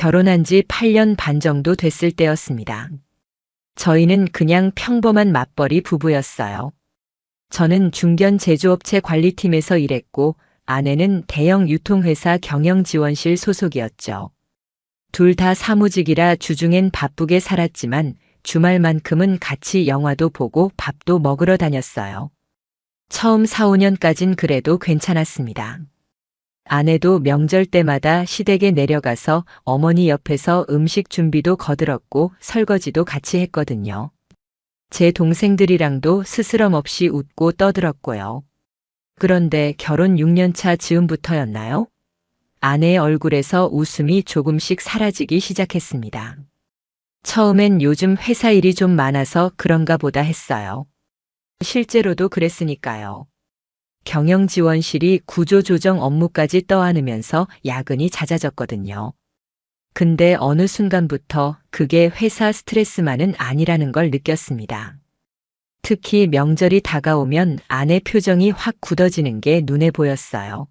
결혼한 지 8년 반 정도 됐을 때였습니다. 저희는 그냥 평범한 맞벌이 부부였어요. 저는 중견 제조업체 관리팀에서 일했고 아내는 대형 유통회사 경영지원실 소속이었죠. 둘 다 사무직이라 주중엔 바쁘게 살았지만 주말만큼은 같이 영화도 보고 밥도 먹으러 다녔어요. 처음 4, 5년까진 그래도 괜찮았습니다. 아내도 명절 때마다 시댁에 내려가서 어머니 옆에서 음식 준비도 거들었고 설거지도 같이 했거든요. 제 동생들이랑도 스스럼 없이 웃고 떠들었고요. 그런데 결혼 6년 차 즈음부터였나요? 아내의 얼굴에서 웃음이 조금씩 사라지기 시작했습니다. 처음엔 요즘 회사 일이 좀 많아서 그런가 보다 했어요. 실제로도 그랬으니까요. 경영지원실이 구조조정 업무까지 떠안으면서 야근이 잦아졌거든요. 근데 어느 순간부터 그게 회사 스트레스만은 아니라는 걸 느꼈습니다. 특히 명절이 다가오면 아내 표정이 확 굳어지는 게 눈에 보였어요.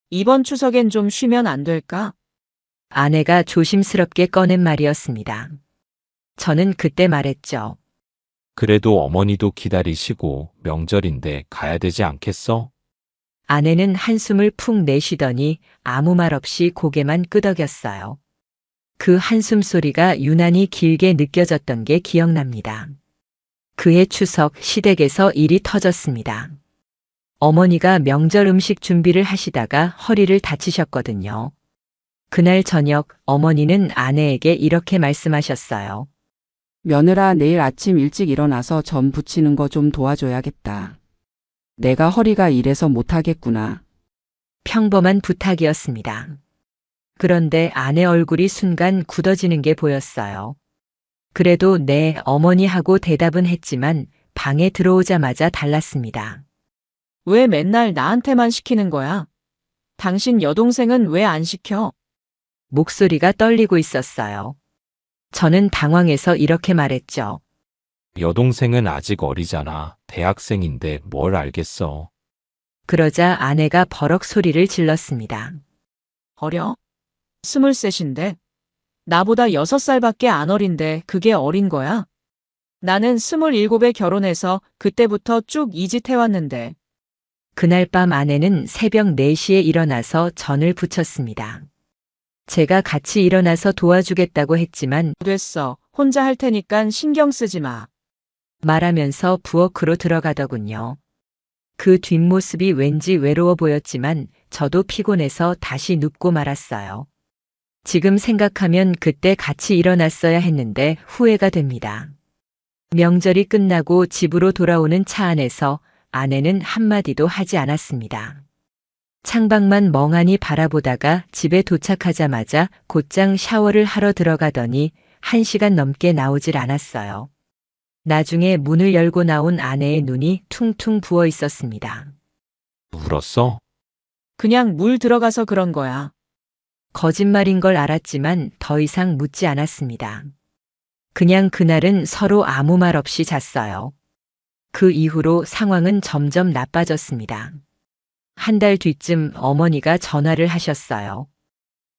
이번 추석엔 좀 쉬면 안 될까? 아내가 조심스럽게 꺼낸 말이었습니다. 저는 그때 말했죠. 그래도 어머니도 기다리시고 명절인데 가야 되지 않겠어? 아내는 한숨을 푹 내쉬더니 아무 말 없이 고개만 끄덕였어요. 그 한숨 소리가 유난히 길게 느껴졌던 게 기억납니다. 그해 추석 시댁에서 일이 터졌습니다. 어머니가 명절 음식 준비를 하시다가 허리를 다치셨거든요. 그날 저녁 어머니는 아내에게 이렇게 말씀하셨어요. 며느라 내일 아침 일찍 일어나서 전 부치는 거 좀 도와줘야겠다. 내가 허리가 이래서 못하겠구나. 평범한 부탁이었습니다. 그런데 아내 얼굴이 순간 굳어지는 게 보였어요. 그래도 네, 어머니 하고 대답은 했지만 방에 들어오자마자 달랐습니다. 왜 맨날 나한테만 시키는 거야? 당신 여동생은 왜 안 시켜? 목소리가 떨리고 있었어요. 저는 당황해서 이렇게 말했죠. 여동생은 아직 어리잖아. 대학생인데 뭘 알겠어. 그러자 아내가 버럭 소리를 질렀습니다. 어려? 23인데? 나보다 6살밖에 안 어린데 그게 어린 거야? 나는 27에 결혼해서 그때부터 쭉 이 짓 해왔는데. 그날 밤 아내는 새벽 4시에 일어나서 전을 부쳤습니다. 제가 같이 일어나서 도와주겠다고 했지만 됐어. 혼자 할 테니깐 신경 쓰지 마. 말하면서 부엌으로 들어가더군요. 그 뒷모습이 왠지 외로워 보였지만 저도 피곤해서 다시 눕고 말았어요. 지금 생각하면 그때 같이 일어났어야 했는데 후회가 됩니다. 명절이 끝나고 집으로 돌아오는 차 안에서 아내는 한마디도 하지 않았습니다. 창밖만 멍하니 바라보다가 집에 도착하자마자 곧장 샤워를 하러 들어가더니 1시간 넘게 나오질 않았어요. 나중에 문을 열고 나온 아내의 눈이 퉁퉁 부어 있었습니다. 울었어? 그냥 물 들어가서 그런 거야. 거짓말인 걸 알았지만 더 이상 묻지 않았습니다. 그냥 그날은 서로 아무 말 없이 잤어요. 그 이후로 상황은 점점 나빠졌습니다. 한 달 뒤쯤 어머니가 전화를 하셨어요.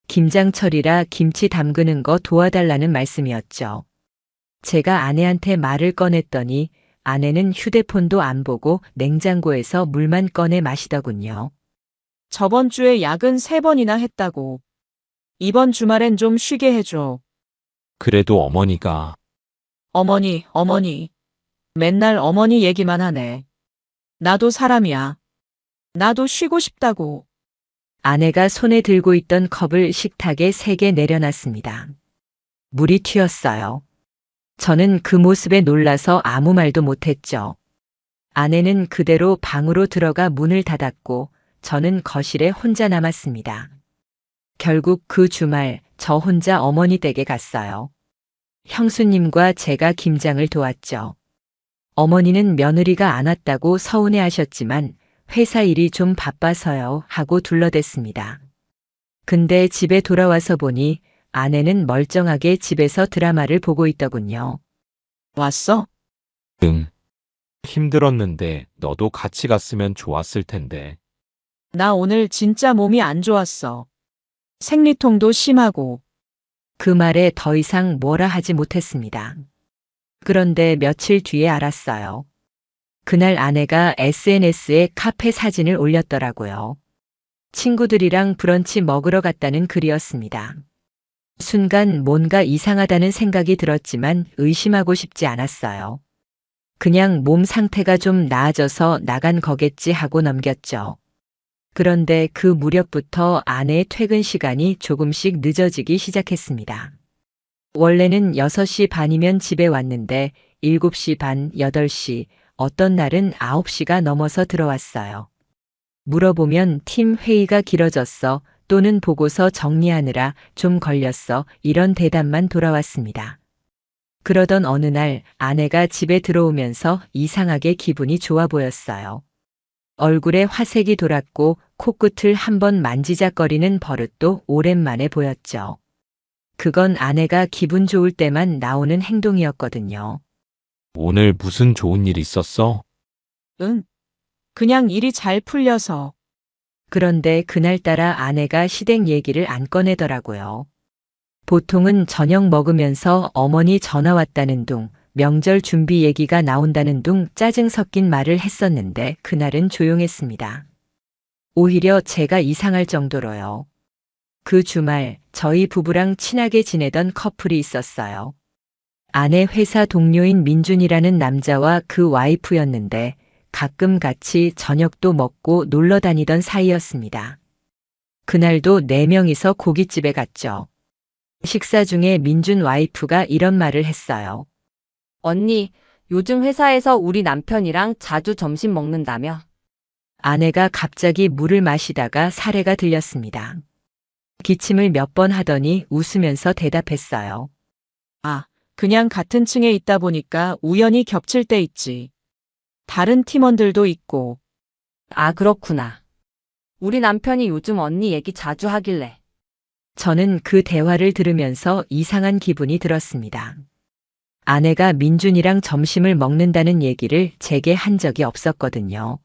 김장철이라 김치 담그는 거 도와달라는 말씀이었죠. 제가 아내한테 말을 꺼냈더니 아내는 휴대폰도 안 보고 냉장고에서 물만 꺼내 마시더군요. 저번 주에 야근 3번이나 했다고. 이번 주말엔 좀 쉬게 해줘. 그래도 어머니가 어머니. 맨날 어머니 얘기만 하네. 나도 사람이야. 나도 쉬고 싶다고. 아내가 손에 들고 있던 컵을 식탁에 3개 내려놨습니다. 물이 튀었어요. 저는 그 모습에 놀라서 아무 말도 못했죠. 아내는 그대로 방으로 들어가 문을 닫았고 저는 거실에 혼자 남았습니다. 결국 그 주말 저 혼자 어머니 댁에 갔어요. 형수님과 제가 김장을 도왔죠. 어머니는 며느리가 안 왔다고 서운해하셨지만 회사 일이 좀 바빠서요 하고 둘러댔습니다. 근데 집에 돌아와서 보니 아내는 멀쩡하게 집에서 드라마를 보고 있더군요. 왔어? 응. 힘들었는데 너도 같이 갔으면 좋았을 텐데. 나 오늘 진짜 몸이 안 좋았어. 생리통도 심하고. 그 말에 더 이상 뭐라 하지 못했습니다. 그런데 며칠 뒤에 알았어요. 그날 아내가 SNS에 카페 사진을 올렸더라고요. 친구들이랑 브런치 먹으러 갔다는 글이었습니다. 순간 뭔가 이상하다는 생각이 들었지만 의심하고 싶지 않았어요. 그냥 몸 상태가 좀 나아져서 나간 거겠지 하고 넘겼죠. 그런데 그 무렵부터 아내의 퇴근 시간이 조금씩 늦어지기 시작했습니다. 원래는 6시 반이면 집에 왔는데 7시 반, 8시, 어떤 날은 9시가 넘어서 들어왔어요. 물어보면 팀 회의가 길어졌어 또는 보고서 정리하느라 좀 걸렸어 이런 대답만 돌아왔습니다. 그러던 어느 날 아내가 집에 들어오면서 이상하게 기분이 좋아 보였어요. 얼굴에 화색이 돌았고 코끝을 한번 만지작거리는 버릇도 오랜만에 보였죠. 그건 아내가 기분 좋을 때만 나오는 행동이었거든요. 오늘 무슨 좋은 일 있었어? 응. 그냥 일이 잘 풀려서. 그런데 그날따라 아내가 시댁 얘기를 안 꺼내더라고요. 보통은 저녁 먹으면서 어머니 전화 왔다는 둥, 명절 준비 얘기가 나온다는 둥 짜증 섞인 말을 했었는데 그날은 조용했습니다. 오히려 제가 이상할 정도로요. 그 주말 저희 부부랑 친하게 지내던 커플이 있었어요. 아내 회사 동료인 민준이라는 남자와 그 와이프였는데 가끔 같이 저녁도 먹고 놀러 다니던 사이였습니다. 그날도 4명이서 고깃집에 갔죠. 식사 중에 민준 와이프가 이런 말을 했어요. 언니, 요즘 회사에서 우리 남편이랑 자주 점심 먹는다며? 아내가 갑자기 물을 마시다가 사례가 들렸습니다. 기침을 몇 번 하더니 웃으면서 대답했어요. 아, 그냥 같은 층에 있다 보니까 우연히 겹칠 때 있지. 다른 팀원들도 있고. 아, 그렇구나. 우리 남편이 요즘 언니 얘기 자주 하길래. 저는 그 대화를 들으면서 이상한 기분이 들었습니다. 아내가 민준이랑 점심을 먹는다는 얘기를 제게 한 적이 없었거든요.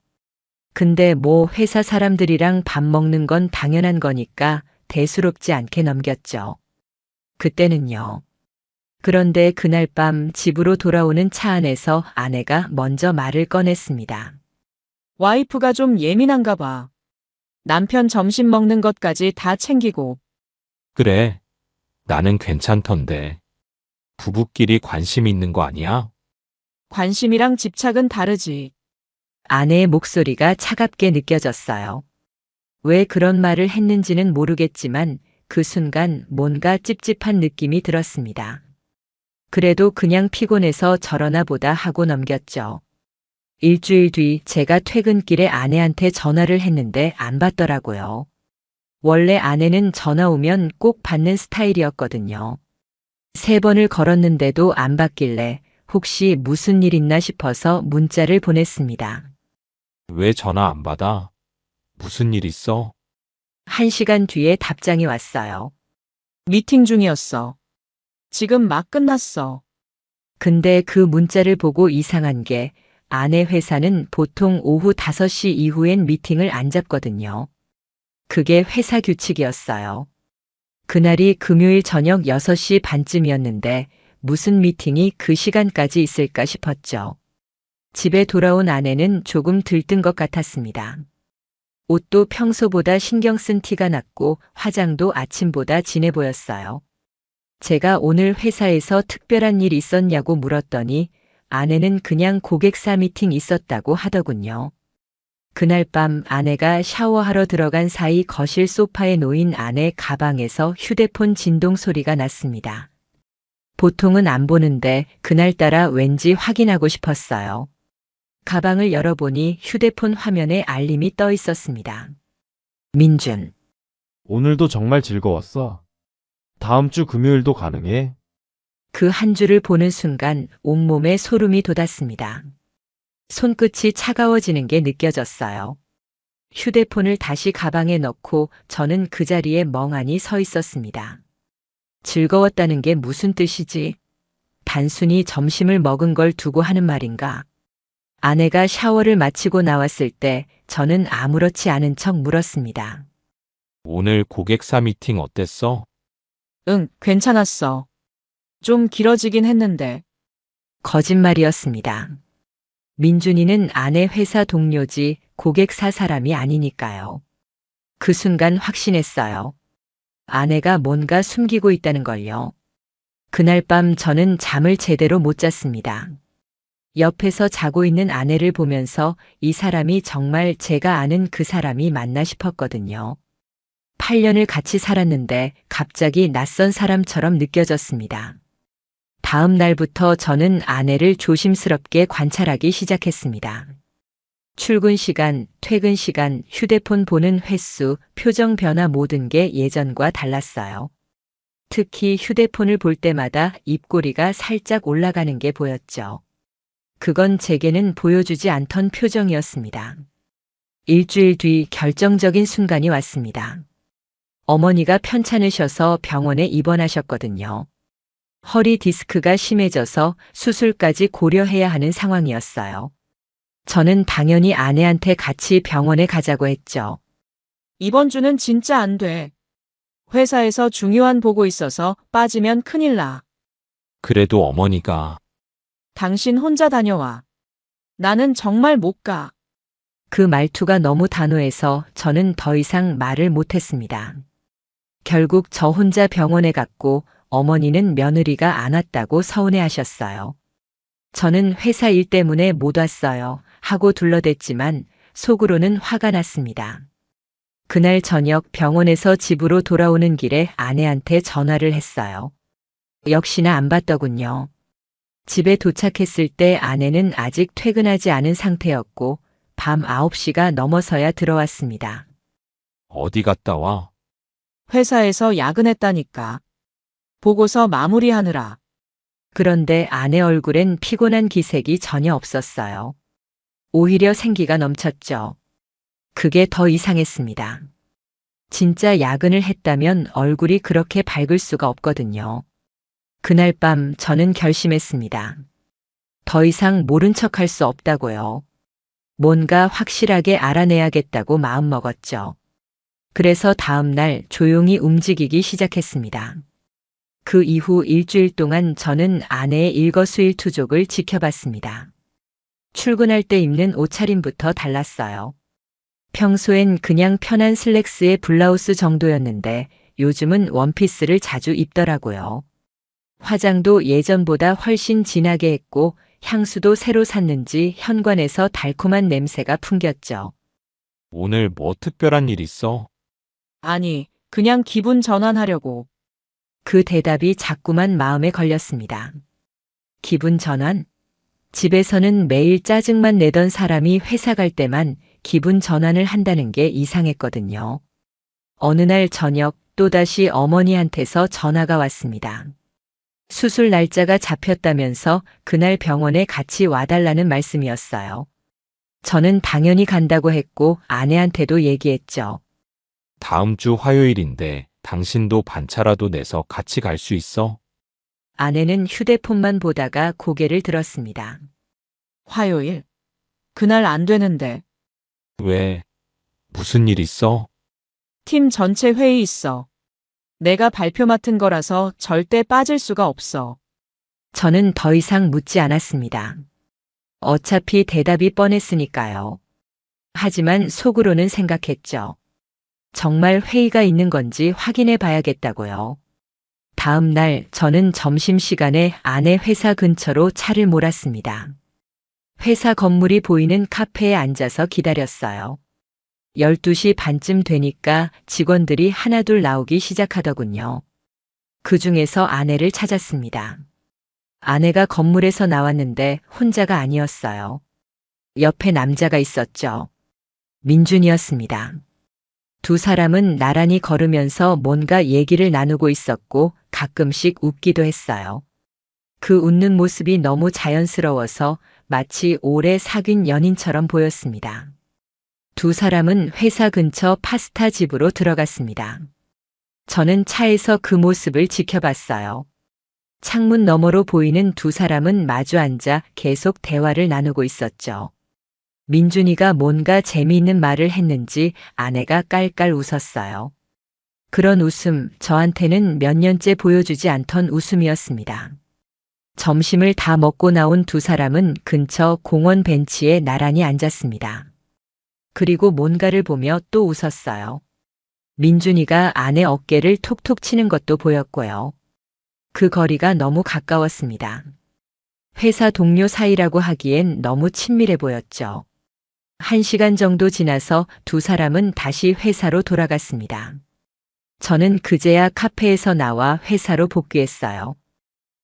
근데 뭐 회사 사람들이랑 밥 먹는 건 당연한 거니까 대수롭지 않게 넘겼죠. 그때는요. 그런데 그날 밤 집으로 돌아오는 차 안에서 아내가 먼저 말을 꺼냈습니다. 와이프가 좀 예민한가 봐. 남편 점심 먹는 것까지 다 챙기고. 그래. 나는 괜찮던데. 부부끼리 관심 있는 거 아니야? 관심이랑 집착은 다르지. 아내의 목소리가 차갑게 느껴졌어요. 왜 그런 말을 했는지는 모르겠지만 그 순간 뭔가 찝찝한 느낌이 들었습니다. 그래도 그냥 피곤해서 저러나 보다 하고 넘겼죠. 일주일 뒤 제가 퇴근길에 아내한테 전화를 했는데 안 받더라고요. 원래 아내는 전화 오면 꼭 받는 스타일이었거든요. 3번을 걸었는데도 안 받길래 혹시 무슨 일 있나 싶어서 문자를 보냈습니다. 왜 전화 안 받아? 무슨 일 있어? 1시간 뒤에 답장이 왔어요. 미팅 중이었어. 지금 막 끝났어. 근데 그 문자를 보고 이상한 게 아내 회사는 보통 오후 5시 이후엔 미팅을 안 잡거든요. 그게 회사 규칙이었어요. 그날이 금요일 저녁 6시 반쯤이었는데 무슨 미팅이 그 시간까지 있을까 싶었죠. 집에 돌아온 아내는 조금 들뜬 것 같았습니다. 옷도 평소보다 신경 쓴 티가 났고 화장도 아침보다 진해 보였어요. 제가 오늘 회사에서 특별한 일 있었냐고 물었더니 아내는 그냥 고객사 미팅 있었다고 하더군요. 그날 밤 아내가 샤워하러 들어간 사이 거실 소파에 놓인 아내 가방에서 휴대폰 진동 소리가 났습니다. 보통은 안 보는데 그날따라 왠지 확인하고 싶었어요. 가방을 열어보니 휴대폰 화면에 알림이 떠 있었습니다. 민준. 오늘도 정말 즐거웠어. 다음 주 금요일도 가능해? 그 한 줄을 보는 순간 온몸에 소름이 돋았습니다. 손끝이 차가워지는 게 느껴졌어요. 휴대폰을 다시 가방에 넣고 저는 그 자리에 멍하니 서 있었습니다. 즐거웠다는 게 무슨 뜻이지? 단순히 점심을 먹은 걸 두고 하는 말인가? 아내가 샤워를 마치고 나왔을 때 저는 아무렇지 않은 척 물었습니다. 오늘 고객사 미팅 어땠어? 응, 괜찮았어. 좀 길어지긴 했는데. 거짓말이었습니다. 민준이는 아내 회사 동료지 고객 사 사람이 아니니까요. 그 순간 확신했어요. 아내가 뭔가 숨기고 있다는 걸요. 그날 밤 저는 잠을 제대로 못 잤습니다. 옆에서 자고 있는 아내를 보면서 이 사람이 정말 제가 아는 그 사람이 맞나 싶었거든요. 8년을 같이 살았는데 갑자기 낯선 사람처럼 느껴졌습니다. 다음 날부터 저는 아내를 조심스럽게 관찰하기 시작했습니다. 출근 시간, 퇴근 시간, 휴대폰 보는 횟수, 표정 변화 모든 게 예전과 달랐어요. 특히 휴대폰을 볼 때마다 입꼬리가 살짝 올라가는 게 보였죠. 그건 제게는 보여주지 않던 표정이었습니다. 일주일 뒤 결정적인 순간이 왔습니다. 어머니가 편찮으셔서 병원에 입원하셨거든요. 허리 디스크가 심해져서 수술까지 고려해야 하는 상황이었어요. 저는 당연히 아내한테 같이 병원에 가자고 했죠. 이번 주는 진짜 안 돼. 회사에서 중요한 보고 있어서 빠지면 큰일 나. 그래도 어머니가 당신 혼자 다녀와. 나는 정말 못 가. 그 말투가 너무 단호해서 저는 더 이상 말을 못했습니다. 결국 저 혼자 병원에 갔고 어머니는 며느리가 안 왔다고 서운해하셨어요. 저는 회사 일 때문에 못 왔어요 하고 둘러댔지만 속으로는 화가 났습니다. 그날 저녁 병원에서 집으로 돌아오는 길에 아내한테 전화를 했어요. 역시나 안 받더군요. 집에 도착했을 때 아내는 아직 퇴근하지 않은 상태였고 밤 9시가 넘어서야 들어왔습니다. 어디 갔다 와? 회사에서 야근했다니까. 보고서 마무리하느라. 그런데 아내 얼굴엔 피곤한 기색이 전혀 없었어요. 오히려 생기가 넘쳤죠. 그게 더 이상했습니다. 진짜 야근을 했다면 얼굴이 그렇게 밝을 수가 없거든요. 그날 밤 저는 결심했습니다. 더 이상 모른 척할 수 없다고요. 뭔가 확실하게 알아내야겠다고 마음먹었죠. 그래서 다음 날 조용히 움직이기 시작했습니다. 그 이후 일주일 동안 저는 아내의 일거수일투족을 지켜봤습니다. 출근할 때 입는 옷차림부터 달랐어요. 평소엔 그냥 편한 슬랙스에 블라우스 정도였는데 요즘은 원피스를 자주 입더라고요. 화장도 예전보다 훨씬 진하게 했고 향수도 새로 샀는지 현관에서 달콤한 냄새가 풍겼죠. 오늘 뭐 특별한 일 있어? 아니, 그냥 기분 전환하려고. 그 대답이 자꾸만 마음에 걸렸습니다. 기분 전환? 집에서는 매일 짜증만 내던 사람이 회사 갈 때만 기분 전환을 한다는 게 이상했거든요. 어느 날 저녁 또다시 어머니한테서 전화가 왔습니다. 수술 날짜가 잡혔다면서 그날 병원에 같이 와달라는 말씀이었어요. 저는 당연히 간다고 했고 아내한테도 얘기했죠. 다음 주 화요일인데 당신도 반차라도 내서 같이 갈 수 있어? 아내는 휴대폰만 보다가 고개를 들었습니다. 화요일. 그날 안 되는데. 왜? 무슨 일 있어? 팀 전체 회의 있어. 내가 발표 맡은 거라서 절대 빠질 수가 없어. 저는 더 이상 묻지 않았습니다. 어차피 대답이 뻔했으니까요. 하지만 속으로는 생각했죠. 정말 회의가 있는 건지 확인해 봐야겠다고요. 다음 날 저는 점심시간에 아내 회사 근처로 차를 몰았습니다. 회사 건물이 보이는 카페에 앉아서 기다렸어요. 12시 반쯤 되니까 직원들이 하나둘 나오기 시작하더군요. 그 중에서 아내를 찾았습니다. 아내가 건물에서 나왔는데 혼자가 아니었어요. 옆에 남자가 있었죠. 민준이었습니다. 두 사람은 나란히 걸으면서 뭔가 얘기를 나누고 있었고 가끔씩 웃기도 했어요. 그 웃는 모습이 너무 자연스러워서 마치 오래 사귄 연인처럼 보였습니다. 두 사람은 회사 근처 파스타 집으로 들어갔습니다. 저는 차에서 그 모습을 지켜봤어요. 창문 너머로 보이는 두 사람은 마주 앉아 계속 대화를 나누고 있었죠. 민준이가 뭔가 재미있는 말을 했는지 아내가 깔깔 웃었어요. 그런 웃음, 저한테는 몇 년째 보여주지 않던 웃음이었습니다. 점심을 다 먹고 나온 두 사람은 근처 공원 벤치에 나란히 앉았습니다. 그리고 뭔가를 보며 또 웃었어요. 민준이가 아내 어깨를 톡톡 치는 것도 보였고요. 그 거리가 너무 가까웠습니다. 회사 동료 사이라고 하기엔 너무 친밀해 보였죠. 1시간 정도 지나서 두 사람은 다시 회사로 돌아갔습니다. 저는 그제야 카페에서 나와 회사로 복귀했어요.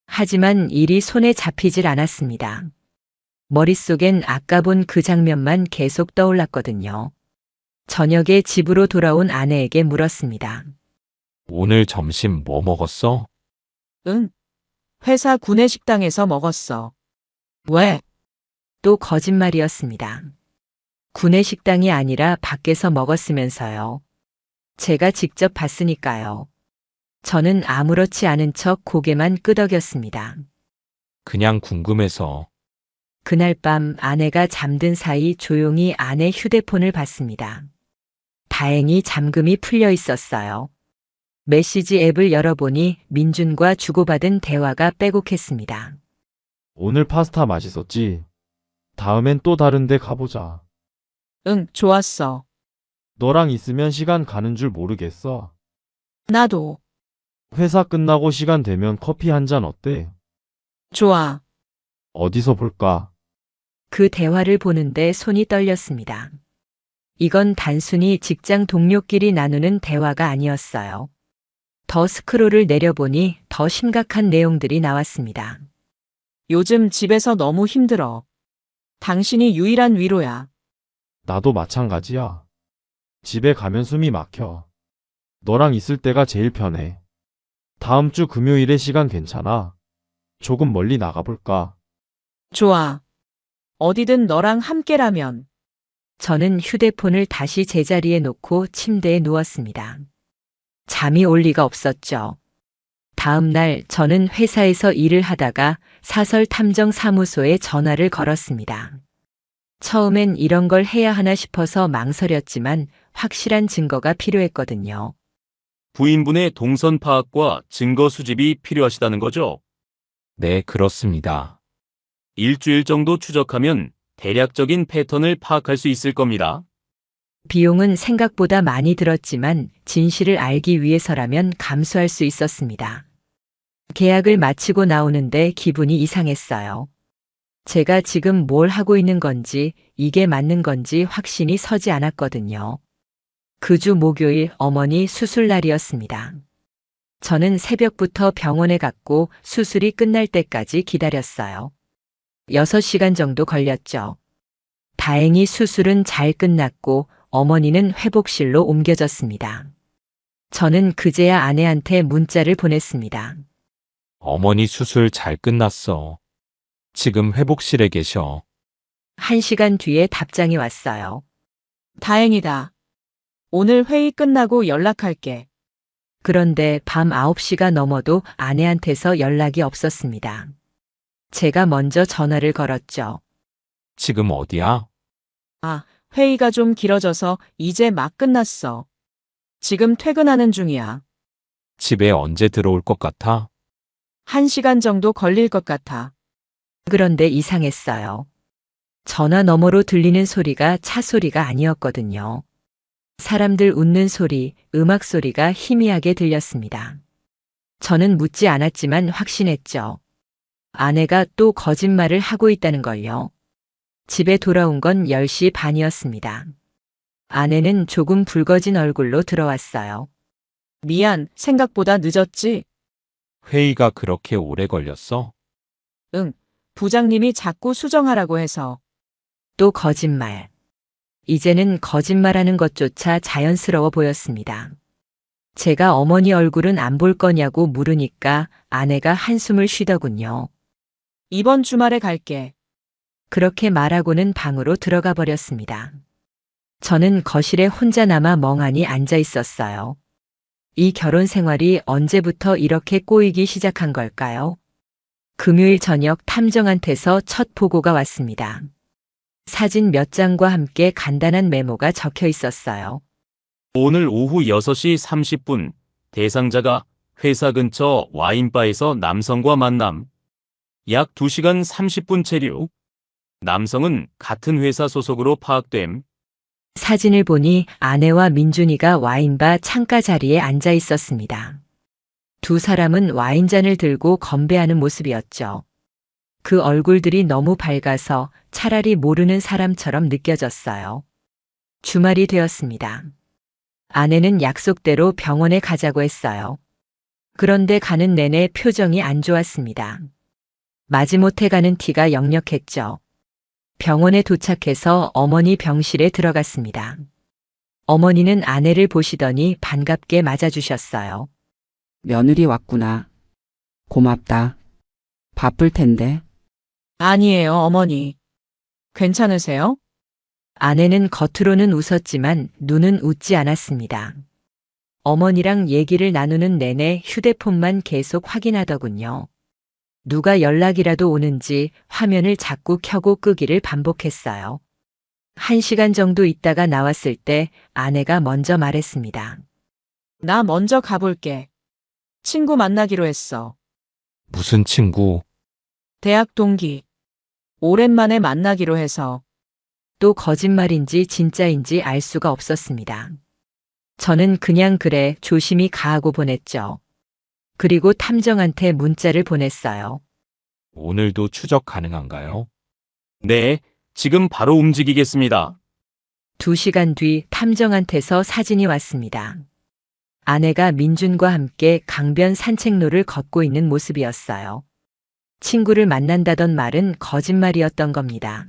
하지만 일이 손에 잡히질 않았습니다. 머릿속엔 아까 본 그 장면만 계속 떠올랐거든요. 저녁에 집으로 돌아온 아내에게 물었습니다. 오늘 점심 뭐 먹었어? 응. 회사 구내식당에서 먹었어. 왜? 또 거짓말이었습니다. 구내식당이 아니라 밖에서 먹었으면서요. 제가 직접 봤으니까요. 저는 아무렇지 않은 척 고개만 끄덕였습니다. 그냥 궁금해서. 그날 밤 아내가 잠든 사이 조용히 아내 휴대폰을 봤습니다. 다행히 잠금이 풀려 있었어요. 메시지 앱을 열어보니 민준과 주고받은 대화가 빼곡했습니다. 오늘 파스타 맛있었지? 다음엔 또 다른 데 가보자. 응, 좋았어. 너랑 있으면 시간 가는 줄 모르겠어. 나도. 회사 끝나고 시간 되면 커피 한 잔 어때? 좋아. 어디서 볼까? 그 대화를 보는데 손이 떨렸습니다. 이건 단순히 직장 동료끼리 나누는 대화가 아니었어요. 더 스크롤을 내려보니 더 심각한 내용들이 나왔습니다. 요즘 집에서 너무 힘들어. 당신이 유일한 위로야. 나도 마찬가지야. 집에 가면 숨이 막혀. 너랑 있을 때가 제일 편해. 다음 주 금요일에 시간 괜찮아? 조금 멀리 나가볼까? 좋아. 어디든 너랑 함께라면. 저는 휴대폰을 다시 제자리에 놓고 침대에 누웠습니다. 잠이 올 리가 없었죠. 다음 날 저는 회사에서 일을 하다가 사설 탐정 사무소에 전화를 걸었습니다. 처음엔 이런 걸 해야 하나 싶어서 망설였지만 확실한 증거가 필요했거든요. 부인분의 동선 파악과 증거 수집이 필요하시다는 거죠? 네, 그렇습니다. 일주일 정도 추적하면 대략적인 패턴을 파악할 수 있을 겁니다. 비용은 생각보다 많이 들었지만 진실을 알기 위해서라면 감수할 수 있었습니다. 계약을 마치고 나오는데 기분이 이상했어요. 제가 지금 뭘 하고 있는 건지, 이게 맞는 건지 확신이 서지 않았거든요. 그 주 목요일 어머니 수술 날이었습니다. 저는 새벽부터 병원에 갔고 수술이 끝날 때까지 기다렸어요. 6시간 정도 걸렸죠. 다행히 수술은 잘 끝났고 어머니는 회복실로 옮겨졌습니다. 저는 그제야 아내한테 문자를 보냈습니다. 어머니 수술 잘 끝났어. 지금 회복실에 계셔. 1시간 뒤에 답장이 왔어요. 다행이다. 오늘 회의 끝나고 연락할게. 그런데 밤 9시가 넘어도 아내한테서 연락이 없었습니다. 제가 먼저 전화를 걸었죠. 지금 어디야? 회의가 좀 길어져서 이제 막 끝났어. 지금 퇴근하는 중이야. 집에 언제 들어올 것 같아? 1시간 정도 걸릴 것 같아. 그런데 이상했어요. 전화 너머로 들리는 소리가 차 소리가 아니었거든요. 사람들 웃는 소리, 음악 소리가 희미하게 들렸습니다. 저는 묻지 않았지만 확신했죠. 아내가 또 거짓말을 하고 있다는 걸요. 집에 돌아온 건 10시 반이었습니다. 아내는 조금 붉어진 얼굴로 들어왔어요. 미안, 생각보다 늦었지? 회의가 그렇게 오래 걸렸어? 응, 부장님이 자꾸 수정하라고 해서. 또 거짓말. 이제는 거짓말하는 것조차 자연스러워 보였습니다. 제가 어머니 얼굴은 안 볼 거냐고 물으니까 아내가 한숨을 쉬더군요. 이번 주말에 갈게. 그렇게 말하고는 방으로 들어가 버렸습니다. 저는 거실에 혼자 남아 멍하니 앉아 있었어요. 이 결혼 생활이 언제부터 이렇게 꼬이기 시작한 걸까요? 금요일 저녁 탐정한테서 첫 보고가 왔습니다. 사진 몇 장과 함께 간단한 메모가 적혀 있었어요. 오늘 오후 6시 30분 대상자가 회사 근처 와인바에서 남성과 만남. 약 2시간 30분 체류. 남성은 같은 회사 소속으로 파악됨. 사진을 보니 아내와 민준이가 와인바 창가 자리에 앉아 있었습니다. 두 사람은 와인잔을 들고 건배하는 모습이었죠. 그 얼굴들이 너무 밝아서 차라리 모르는 사람처럼 느껴졌어요. 주말이 되었습니다. 아내는 약속대로 병원에 가자고 했어요. 그런데 가는 내내 표정이 안 좋았습니다. 마지못해 가는 티가 역력했죠. 병원에 도착해서 어머니 병실에 들어갔습니다. 어머니는 아내를 보시더니 반갑게 맞아주셨어요. 며느리 왔구나. 고맙다. 바쁠 텐데. 아니에요, 어머니. 괜찮으세요? 아내는 겉으로는 웃었지만 눈은 웃지 않았습니다. 어머니랑 얘기를 나누는 내내 휴대폰만 계속 확인하더군요. 누가 연락이라도 오는지 화면을 자꾸 켜고 끄기를 반복했어요. 1시간 정도 있다가 나왔을 때 아내가 먼저 말했습니다. 나 먼저 가볼게. 친구 만나기로 했어. 무슨 친구? 대학 동기. 오랜만에 만나기로 해서. 또 거짓말인지 진짜인지 알 수가 없었습니다. 저는 그냥 그래 조심히 가하고 보냈죠. 그리고 탐정한테 문자를 보냈어요. 오늘도 추적 가능한가요? 네, 지금 바로 움직이겠습니다. 2시간 뒤 탐정한테서 사진이 왔습니다. 아내가 민준과 함께 강변 산책로를 걷고 있는 모습이었어요. 친구를 만난다던 말은 거짓말이었던 겁니다.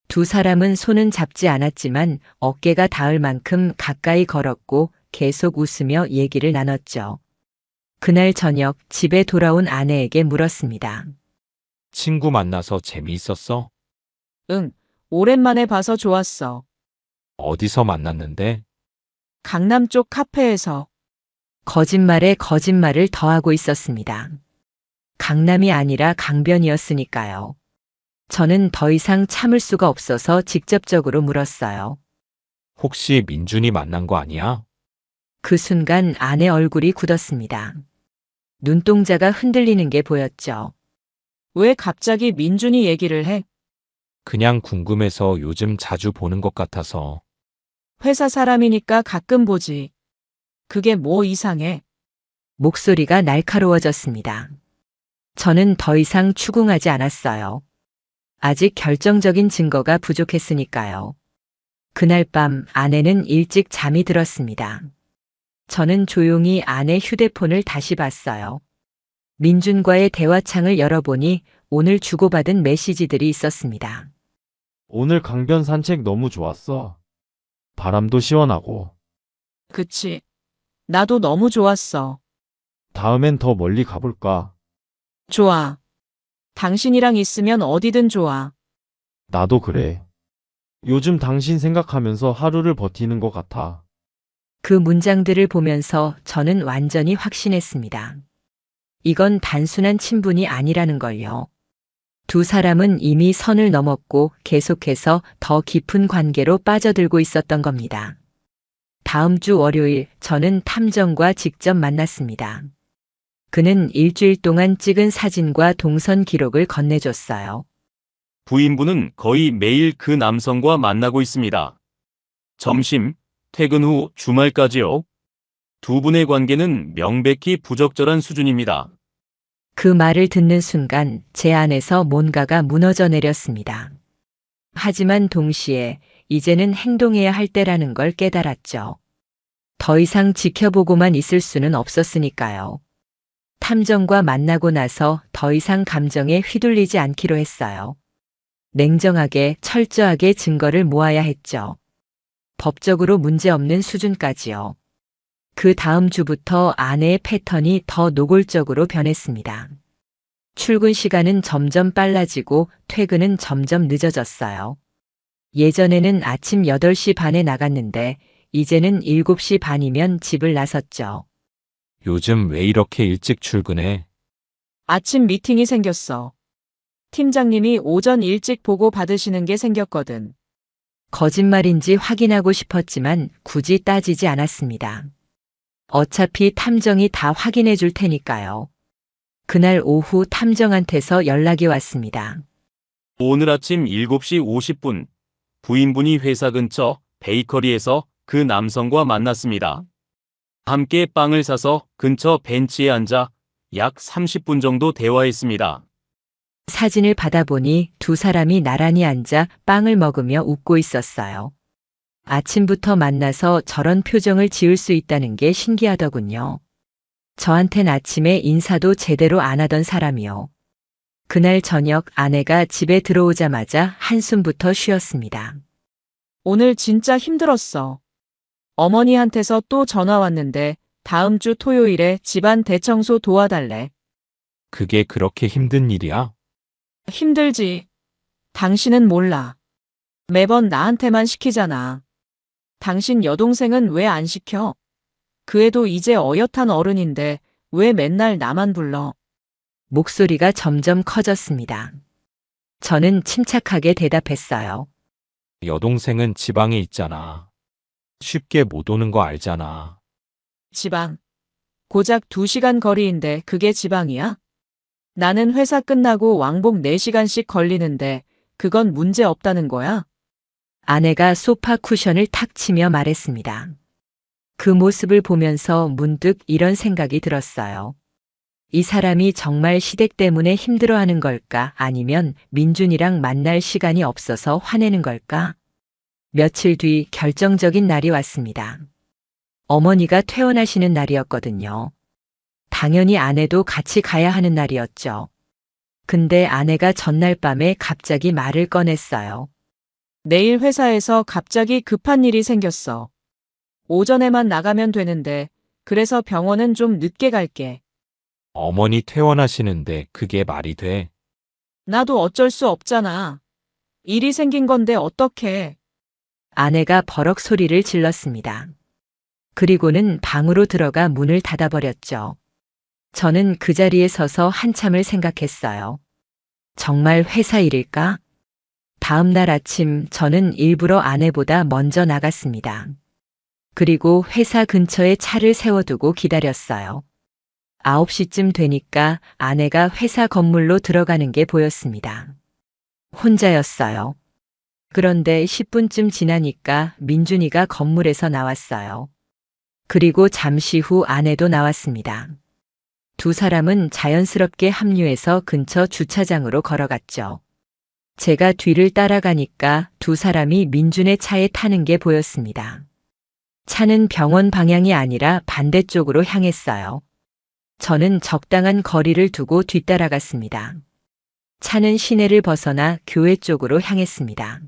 두 사람은 손은 잡지 않았지만 어깨가 닿을 만큼 가까이 걸었고 계속 웃으며 얘기를 나눴죠. 그날 저녁 집에 돌아온 아내에게 물었습니다. 친구 만나서 재미있었어? 응, 오랜만에 봐서 좋았어. 어디서 만났는데? 강남 쪽 카페에서. 거짓말에 거짓말을 더하고 있었습니다. 강남이 아니라 강변이었으니까요. 저는 더 이상 참을 수가 없어서 직접적으로 물었어요. 혹시 민준이 만난 거 아니야? 그 순간 아내 얼굴이 굳었습니다. 눈동자가 흔들리는 게 보였죠. 왜 갑자기 민준이 얘기를 해? 그냥 궁금해서 요즘 자주 보는 것 같아서. 회사 사람이니까 가끔 보지. 그게 뭐 이상해? 목소리가 날카로워졌습니다. 저는 더 이상 추궁하지 않았어요. 아직 결정적인 증거가 부족했으니까요. 그날 밤 아내는 일찍 잠이 들었습니다. 저는 조용히 아내 휴대폰을 다시 봤어요. 민준과의 대화창을 열어보니 오늘 주고받은 메시지들이 있었습니다. 오늘 강변 산책 너무 좋았어. 바람도 시원하고. 그치. 나도 너무 좋았어. 다음엔 더 멀리 가볼까? 좋아. 당신이랑 있으면 어디든 좋아. 나도 그래. 요즘 당신 생각하면서 하루를 버티는 것 같아. 그 문장들을 보면서 저는 완전히 확신했습니다. 이건 단순한 친분이 아니라는 걸요. 두 사람은 이미 선을 넘었고 계속해서 더 깊은 관계로 빠져들고 있었던 겁니다. 다음 주 월요일 저는 탐정과 직접 만났습니다. 그는 일주일 동안 찍은 사진과 동선 기록을 건네줬어요. 부인분은 거의 매일 그 남성과 만나고 있습니다. 점심, 퇴근 후 주말까지요. 두 분의 관계는 명백히 부적절한 수준입니다. 그 말을 듣는 순간 제 안에서 뭔가가 무너져 내렸습니다. 하지만 동시에 이제는 행동해야 할 때라는 걸 깨달았죠. 더 이상 지켜보고만 있을 수는 없었으니까요. 탐정과 만나고 나서 더 이상 감정에 휘둘리지 않기로 했어요. 냉정하게 철저하게 증거를 모아야 했죠. 법적으로 문제없는 수준까지요. 그 다음 주부터 아내의 패턴이 더 노골적으로 변했습니다. 출근 시간은 점점 빨라지고 퇴근은 점점 늦어졌어요. 예전에는 아침 8시 반에 나갔는데 이제는 7시 반이면 집을 나섰죠. 요즘 왜 이렇게 일찍 출근해? 아침 미팅이 생겼어. 팀장님이 오전 일찍 보고 받으시는 게 생겼거든. 거짓말인지 확인하고 싶었지만 굳이 따지지 않았습니다. 어차피 탐정이 다 확인해 줄 테니까요. 그날 오후 탐정한테서 연락이 왔습니다. 오늘 아침 7시 50분, 부인분이 회사 근처 베이커리에서 그 남성과 만났습니다. 함께 빵을 사서 근처 벤치에 앉아 약 30분 정도 대화했습니다. 사진을 받아보니 두 사람이 나란히 앉아 빵을 먹으며 웃고 있었어요. 아침부터 만나서 저런 표정을 지을 수 있다는 게 신기하더군요. 저한텐 아침에 인사도 제대로 안 하던 사람이요. 그날 저녁 아내가 집에 들어오자마자 한숨부터 쉬었습니다. 오늘 진짜 힘들었어. 어머니한테서 또 전화 왔는데 다음 주 토요일에 집안 대청소 도와달래. 그게 그렇게 힘든 일이야? 힘들지. 당신은 몰라. 매번 나한테만 시키잖아. 당신 여동생은 왜 안 시켜? 그 애도 이제 어엿한 어른인데 왜 맨날 나만 불러? 목소리가 점점 커졌습니다. 저는 침착하게 대답했어요. 여동생은 지방에 있잖아. 쉽게 못 오는 거 알잖아. 지방. 고작 2시간 거리인데 그게 지방이야? 나는 회사 끝나고 왕복 4시간씩 걸리는데 그건 문제 없다는 거야? 아내가 소파 쿠션을 탁 치며 말했습니다. 그 모습을 보면서 문득 이런 생각이 들었어요. 이 사람이 정말 시댁 때문에 힘들어하는 걸까? 아니면 민준이랑 만날 시간이 없어서 화내는 걸까? 며칠 뒤 결정적인 날이 왔습니다. 어머니가 퇴원하시는 날이었거든요. 당연히 아내도 같이 가야 하는 날이었죠. 근데 아내가 전날 밤에 갑자기 말을 꺼냈어요. 내일 회사에서 갑자기 급한 일이 생겼어. 오전에만 나가면 되는데 그래서 병원은 좀 늦게 갈게. 어머니 퇴원하시는데 그게 말이 돼? 나도 어쩔 수 없잖아. 일이 생긴 건데 어떡해. 아내가 버럭 소리를 질렀습니다. 그리고는 방으로 들어가 문을 닫아버렸죠. 저는 그 자리에 서서 한참을 생각했어요. 정말 회사 일일까? 다음 날 아침 저는 일부러 아내보다 먼저 나갔습니다. 그리고 회사 근처에 차를 세워두고 기다렸어요. 9시쯤 되니까 아내가 회사 건물로 들어가는 게 보였습니다. 혼자였어요. 그런데 10분쯤 지나니까 민준이가 건물에서 나왔어요. 그리고 잠시 후 아내도 나왔습니다. 두 사람은 자연스럽게 합류해서 근처 주차장으로 걸어갔죠. 제가 뒤를 따라가니까 두 사람이 민준의 차에 타는 게 보였습니다. 차는 병원 방향이 아니라 반대쪽으로 향했어요. 저는 적당한 거리를 두고 뒤따라갔습니다. 차는 시내를 벗어나 교회 쪽으로 향했습니다.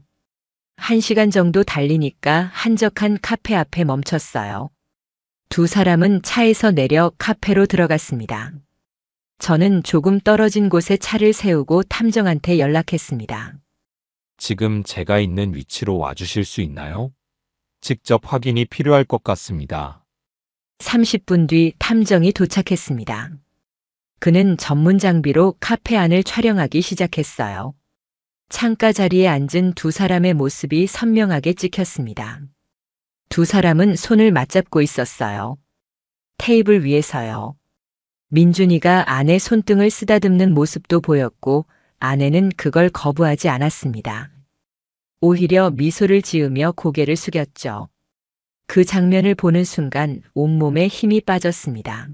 1시간 정도 달리니까 한적한 카페 앞에 멈췄어요. 두 사람은 차에서 내려 카페로 들어갔습니다. 저는 조금 떨어진 곳에 차를 세우고 탐정한테 연락했습니다. 지금 제가 있는 위치로 와주실 수 있나요? 직접 확인이 필요할 것 같습니다. 30분 뒤 탐정이 도착했습니다. 그는 전문 장비로 카페 안을 촬영하기 시작했어요. 창가 자리에 앉은 두 사람의 모습이 선명하게 찍혔습니다. 두 사람은 손을 맞잡고 있었어요. 테이블 위에서요. 민준이가 아내 손등을 쓰다듬는 모습도 보였고 아내는 그걸 거부하지 않았습니다. 오히려 미소를 지으며 고개를 숙였죠. 그 장면을 보는 순간 온몸에 힘이 빠졌습니다.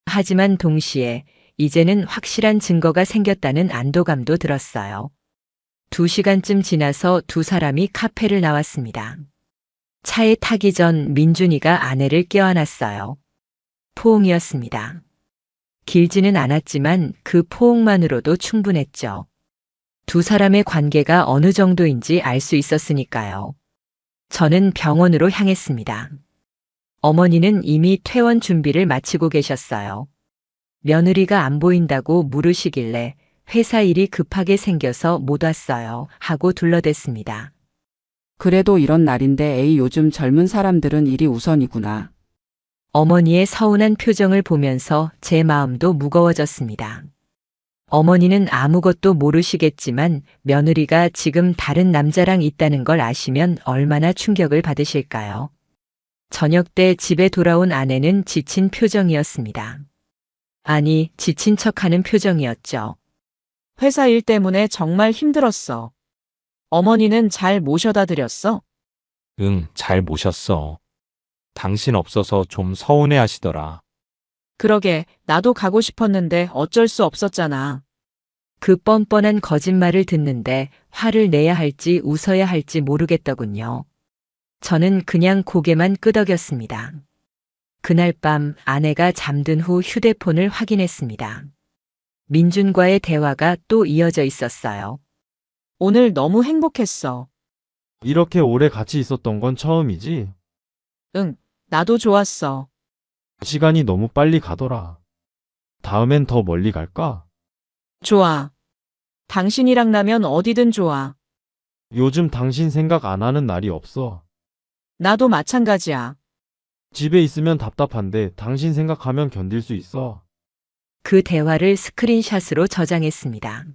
하지만 동시에 이제는 확실한 증거가 생겼다는 안도감도 들었어요. 2시간쯤 지나서 두 사람이 카페를 나왔습니다. 차에 타기 전 민준이가 아내를 껴안았어요. 포옹이었습니다. 길지는 않았지만 그 포옹만으로도 충분했죠. 두 사람의 관계가 어느 정도인지 알 수 있었으니까요. 저는 병원으로 향했습니다. 어머니는 이미 퇴원 준비를 마치고 계셨어요. 며느리가 안 보인다고 물으시길래 회사 일이 급하게 생겨서 못 왔어요 하고 둘러댔습니다. 그래도 이런 날인데 에이 요즘 젊은 사람들은 일이 우선이구나. 어머니의 서운한 표정을 보면서 제 마음도 무거워졌습니다. 어머니는 아무것도 모르시겠지만 며느리가 지금 다른 남자랑 있다는 걸 아시면 얼마나 충격을 받으실까요? 저녁 때 집에 돌아온 아내는 지친 표정이었습니다. 아니, 지친 척하는 표정이었죠. 회사 일 때문에 정말 힘들었어. 어머니는 잘 모셔다 드렸어? 응, 잘 모셨어. 당신 없어서 좀 서운해 하시더라. 그러게, 나도 가고 싶었는데 어쩔 수 없었잖아. 그 뻔뻔한 거짓말을 듣는데 화를 내야 할지 웃어야 할지 모르겠더군요. 저는 그냥 고개만 끄덕였습니다. 그날 밤 아내가 잠든 후 휴대폰을 확인했습니다. 민준과의 대화가 또 이어져 있었어요. 오늘 너무 행복했어. 이렇게 오래 같이 있었던 건 처음이지? 응, 나도 좋았어. 시간이 너무 빨리 가더라. 다음엔 더 멀리 갈까? 좋아. 당신이랑 나면 어디든 좋아. 요즘 당신 생각 안 하는 날이 없어. 나도 마찬가지야. 집에 있으면 답답한데 당신 생각하면 견딜 수 있어. 그 대화를 스크린샷으로 저장했습니다.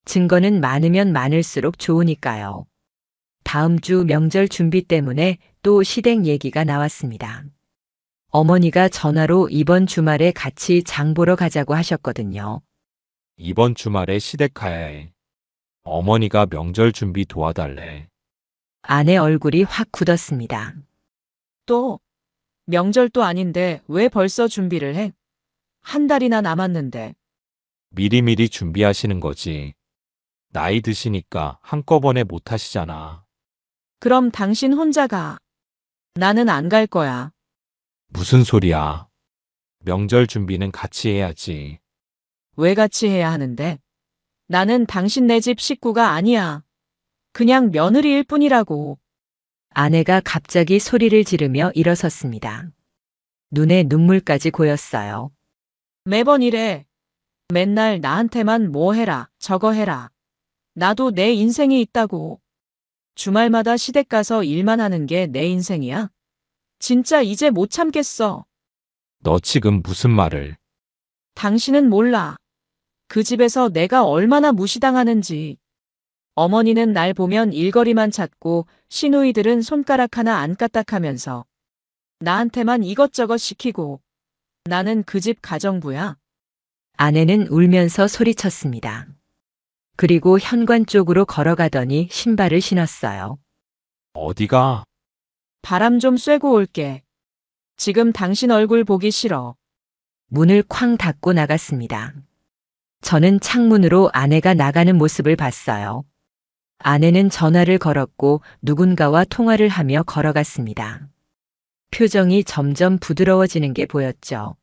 증거는 많으면 많을수록 좋으니까요. 다음 주 명절 준비 때문에 또 시댁 얘기가 나왔습니다. 어머니가 전화로 이번 주말에 같이 장 보러 가자고 하셨거든요. 이번 주말에 시댁 가야 해. 어머니가 명절 준비 도와달래. 아내 얼굴이 확 굳었습니다. 또, 명절도 아닌데 왜 벌써 준비를 해? 한 달이나 남았는데. 미리미리 준비하시는 거지. 나이 드시니까 한꺼번에 못 하시잖아. 그럼 당신 혼자 가. 나는 안 갈 거야. 무슨 소리야. 명절 준비는 같이 해야지. 왜 같이 해야 하는데? 나는 당신 네 집 식구가 아니야. 그냥 며느리일 뿐이라고. 아내가 갑자기 소리를 지르며 일어섰습니다. 눈에 눈물까지 고였어요. 매번 이래. 맨날 나한테만 뭐 해라, 저거 해라. 나도 내 인생이 있다고. 주말마다 시댁 가서 일만 하는 게 내 인생이야? 진짜 이제 못 참겠어. 너 지금 무슨 말을. 당신은 몰라. 그 집에서 내가 얼마나 무시당하는지. 어머니는 날 보면 일거리만 찾고 시누이들은 손가락 하나 안 까딱하면서 나한테만 이것저것 시키고 나는 그 집 가정부야. 아내는 울면서 소리쳤습니다. 그리고 현관 쪽으로 걸어가더니 신발을 신었어요. 어디가? 바람 좀 쐬고 올게. 지금 당신 얼굴 보기 싫어. 문을 쾅 닫고 나갔습니다. 저는 창문으로 아내가 나가는 모습을 봤어요. 아내는 전화를 걸었고 누군가와 통화를 하며 걸어갔습니다. 표정이 점점 부드러워지는 게 보였죠.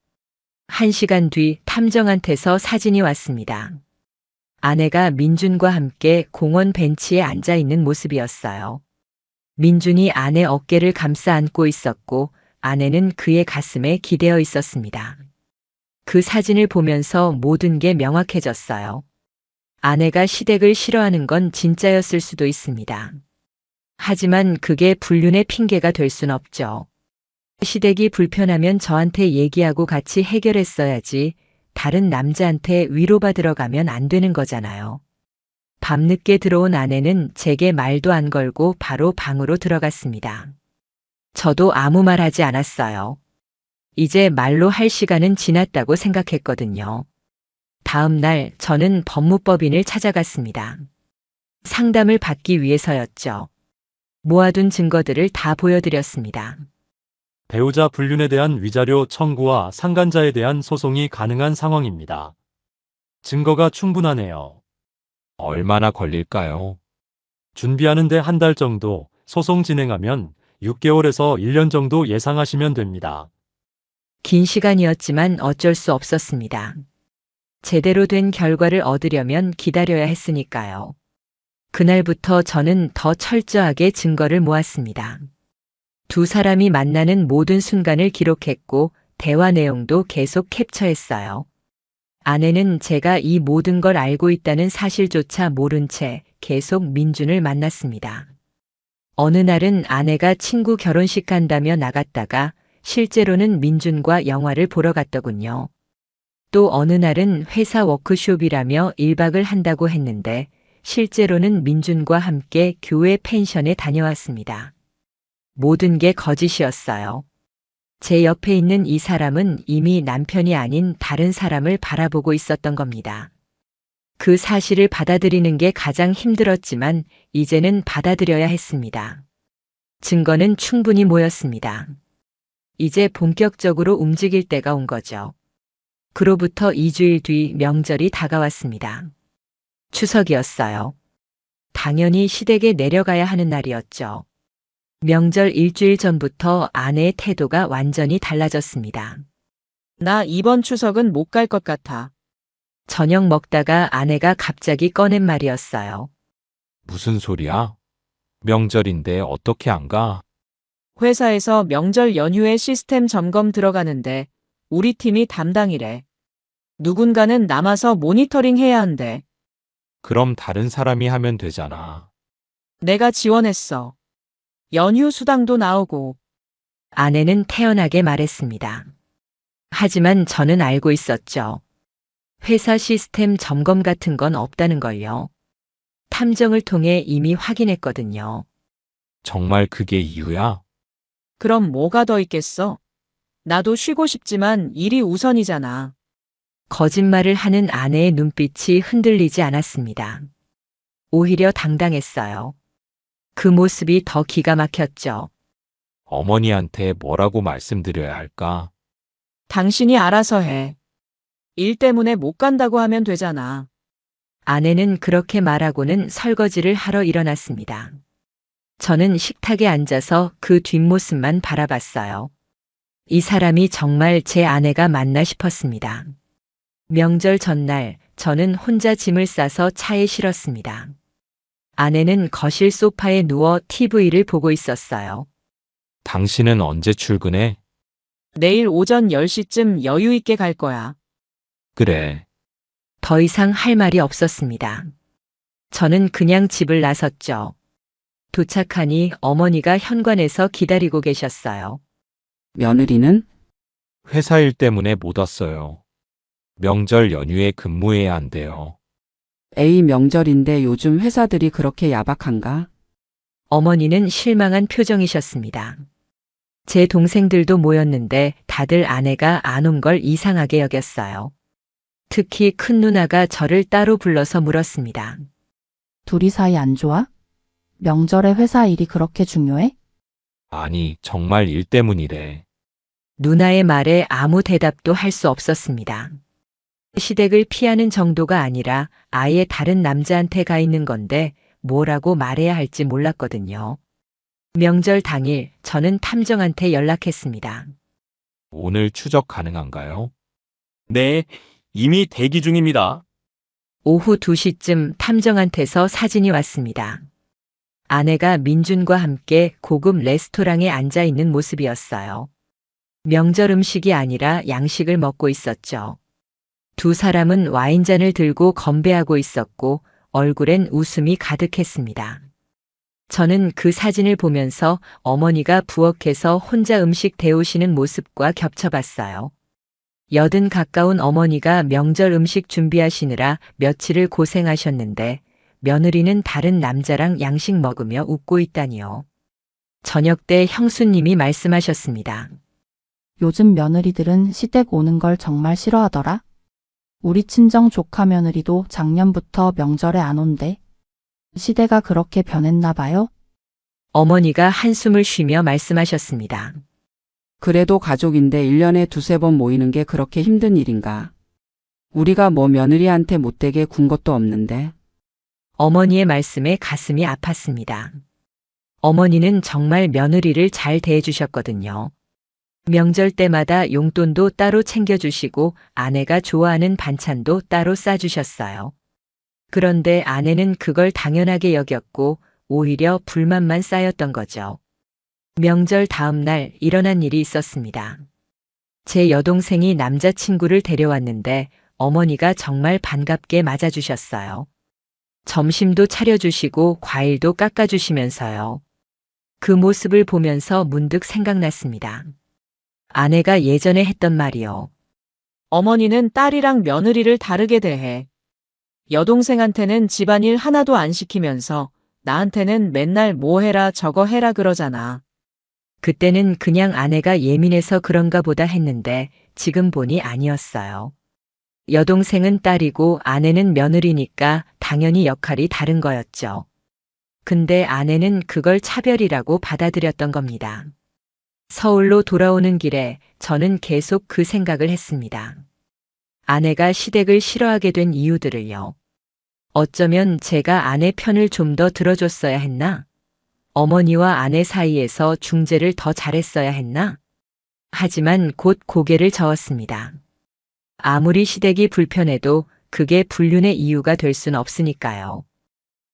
1시간 뒤 탐정한테서 사진이 왔습니다. 아내가 민준과 함께 공원 벤치에 앉아 있는 모습이었어요. 민준이 아내 어깨를 감싸 안고 있었고 아내는 그의 가슴에 기대어 있었습니다. 그 사진을 보면서 모든 게 명확해졌어요. 아내가 시댁을 싫어하는 건 진짜였을 수도 있습니다. 하지만 그게 불륜의 핑계가 될 순 없죠. 시댁이 불편하면 저한테 얘기하고 같이 해결했어야지 다른 남자한테 위로받으러 가면 안 되는 거잖아요. 밤늦게 들어온 아내는 제게 말도 안 걸고 바로 방으로 들어갔습니다. 저도 아무 말 하지 않았어요. 이제 말로 할 시간은 지났다고 생각했거든요. 다음 날 저는 법무법인을 찾아갔습니다. 상담을 받기 위해서였죠. 모아둔 증거들을 다 보여드렸습니다. 배우자 불륜에 대한 위자료 청구와 상간자에 대한 소송이 가능한 상황입니다. 증거가 충분하네요. 얼마나 걸릴까요? 준비하는데 한 달 정도, 소송 진행하면 6개월에서 1년 정도 예상하시면 됩니다. 긴 시간이었지만 어쩔 수 없었습니다. 제대로 된 결과를 얻으려면 기다려야 했으니까요. 그날부터 저는 더 철저하게 증거를 모았습니다. 두 사람이 만나는 모든 순간을 기록했고 대화 내용도 계속 캡처했어요. 아내는 제가 이 모든 걸 알고 있다는 사실조차 모른 채 계속 민준을 만났습니다. 어느 날은 아내가 친구 결혼식 간다며 나갔다가 실제로는 민준과 영화를 보러 갔더군요. 또 어느 날은 회사 워크숍이라며 1박을 한다고 했는데 실제로는 민준과 함께 교회 펜션에 다녀왔습니다. 모든 게 거짓이었어요. 제 옆에 있는 이 사람은 이미 남편이 아닌 다른 사람을 바라보고 있었던 겁니다. 그 사실을 받아들이는 게 가장 힘들었지만 이제는 받아들여야 했습니다. 증거는 충분히 모였습니다. 이제 본격적으로 움직일 때가 온 거죠. 그로부터 2주일 뒤 명절이 다가왔습니다. 추석이었어요. 당연히 시댁에 내려가야 하는 날이었죠. 명절 일주일 전부터 아내의 태도가 완전히 달라졌습니다. 나 이번 추석은 못 갈 것 같아. 저녁 먹다가 아내가 갑자기 꺼낸 말이었어요. 무슨 소리야? 명절인데 어떻게 안 가? 회사에서 명절 연휴에 시스템 점검 들어가는데 우리 팀이 담당이래. 누군가는 남아서 모니터링 해야 한대. 그럼 다른 사람이 하면 되잖아. 내가 지원했어. 연휴 수당도 나오고. 아내는 태연하게 말했습니다. 하지만 저는 알고 있었죠. 회사 시스템 점검 같은 건 없다는 걸요. 탐정을 통해 이미 확인했거든요. 정말 그게 이유야? 그럼 뭐가 더 있겠어? 나도 쉬고 싶지만 일이 우선이잖아. 거짓말을 하는 아내의 눈빛이 흔들리지 않았습니다. 오히려 당당했어요. 그 모습이 더 기가 막혔죠. 어머니한테 뭐라고 말씀드려야 할까? 당신이 알아서 해. 일 때문에 못 간다고 하면 되잖아. 아내는 그렇게 말하고는 설거지를 하러 일어났습니다. 저는 식탁에 앉아서 그 뒷모습만 바라봤어요. 이 사람이 정말 제 아내가 맞나 싶었습니다. 명절 전날 저는 혼자 짐을 싸서 차에 실었습니다. 아내는 거실 소파에 누워 TV를 보고 있었어요. 당신은 언제 출근해? 내일 오전 10시쯤 여유 있게 갈 거야. 그래. 더 이상 할 말이 없었습니다. 저는 그냥 집을 나섰죠. 도착하니 어머니가 현관에서 기다리고 계셨어요. 며느리는? 회사 일 때문에 못 왔어요. 명절 연휴에 근무해야 한대요. 에이, 명절인데 요즘 회사들이 그렇게 야박한가? 어머니는 실망한 표정이셨습니다. 제 동생들도 모였는데 다들 아내가 안 온 걸 이상하게 여겼어요. 특히 큰 누나가 저를 따로 불러서 물었습니다. 둘이 사이 안 좋아? 명절에 회사 일이 그렇게 중요해? 아니, 정말 일 때문이래. 누나의 말에 아무 대답도 할 수 없었습니다. 시댁을 피하는 정도가 아니라 아예 다른 남자한테 가 있는 건데 뭐라고 말해야 할지 몰랐거든요. 명절 당일 저는 탐정한테 연락했습니다. 오늘 추적 가능한가요? 네, 이미 대기 중입니다. 오후 2시쯤 탐정한테서 사진이 왔습니다. 아내가 민준과 함께 고급 레스토랑에 앉아 있는 모습이었어요. 명절 음식이 아니라 양식을 먹고 있었죠. 두 사람은 와인잔을 들고 건배하고 있었고 얼굴엔 웃음이 가득했습니다. 저는 그 사진을 보면서 어머니가 부엌에서 혼자 음식 데우시는 모습과 겹쳐봤어요. 80 가까운 어머니가 명절 음식 준비하시느라 며칠을 고생하셨는데 며느리는 다른 남자랑 양식 먹으며 웃고 있다니요. 저녁 때 형수님이 말씀하셨습니다. 요즘 며느리들은 시댁 오는 걸 정말 싫어하더라. 우리 친정 조카 며느리도 작년부터 명절에 안 온대. 시대가 그렇게 변했나 봐요? 어머니가 한숨을 쉬며 말씀하셨습니다. 그래도 가족인데 1년에 두세 번 모이는 게 그렇게 힘든 일인가? 우리가 뭐 며느리한테 못되게 군 것도 없는데. 어머니의 말씀에 가슴이 아팠습니다. 어머니는 정말 며느리를 잘 대해주셨거든요. 명절 때마다 용돈도 따로 챙겨주시고 아내가 좋아하는 반찬도 따로 싸주셨어요. 그런데 아내는 그걸 당연하게 여겼고 오히려 불만만 쌓였던 거죠. 명절 다음 날 일어난 일이 있었습니다. 제 여동생이 남자친구를 데려왔는데 어머니가 정말 반갑게 맞아주셨어요. 점심도 차려주시고 과일도 깎아주시면서요. 그 모습을 보면서 문득 생각났습니다. 아내가 예전에 했던 말이요. 어머니는 딸이랑 며느리를 다르게 대해. 여동생한테는 집안일 하나도 안 시키면서 나한테는 맨날 뭐 해라 저거 해라 그러잖아. 그때는 그냥 아내가 예민해서 그런가 보다 했는데 지금 보니 아니었어요. 여동생은 딸이고 아내는 며느리니까 당연히 역할이 다른 거였죠. 근데 아내는 그걸 차별이라고 받아들였던 겁니다. 서울로 돌아오는 길에 저는 계속 그 생각을 했습니다. 아내가 시댁을 싫어하게 된 이유들을요. 어쩌면 제가 아내 편을 좀 더 들어줬어야 했나? 어머니와 아내 사이에서 중재를 더 잘했어야 했나? 하지만 곧 고개를 저었습니다. 아무리 시댁이 불편해도 그게 불륜의 이유가 될 순 없으니까요.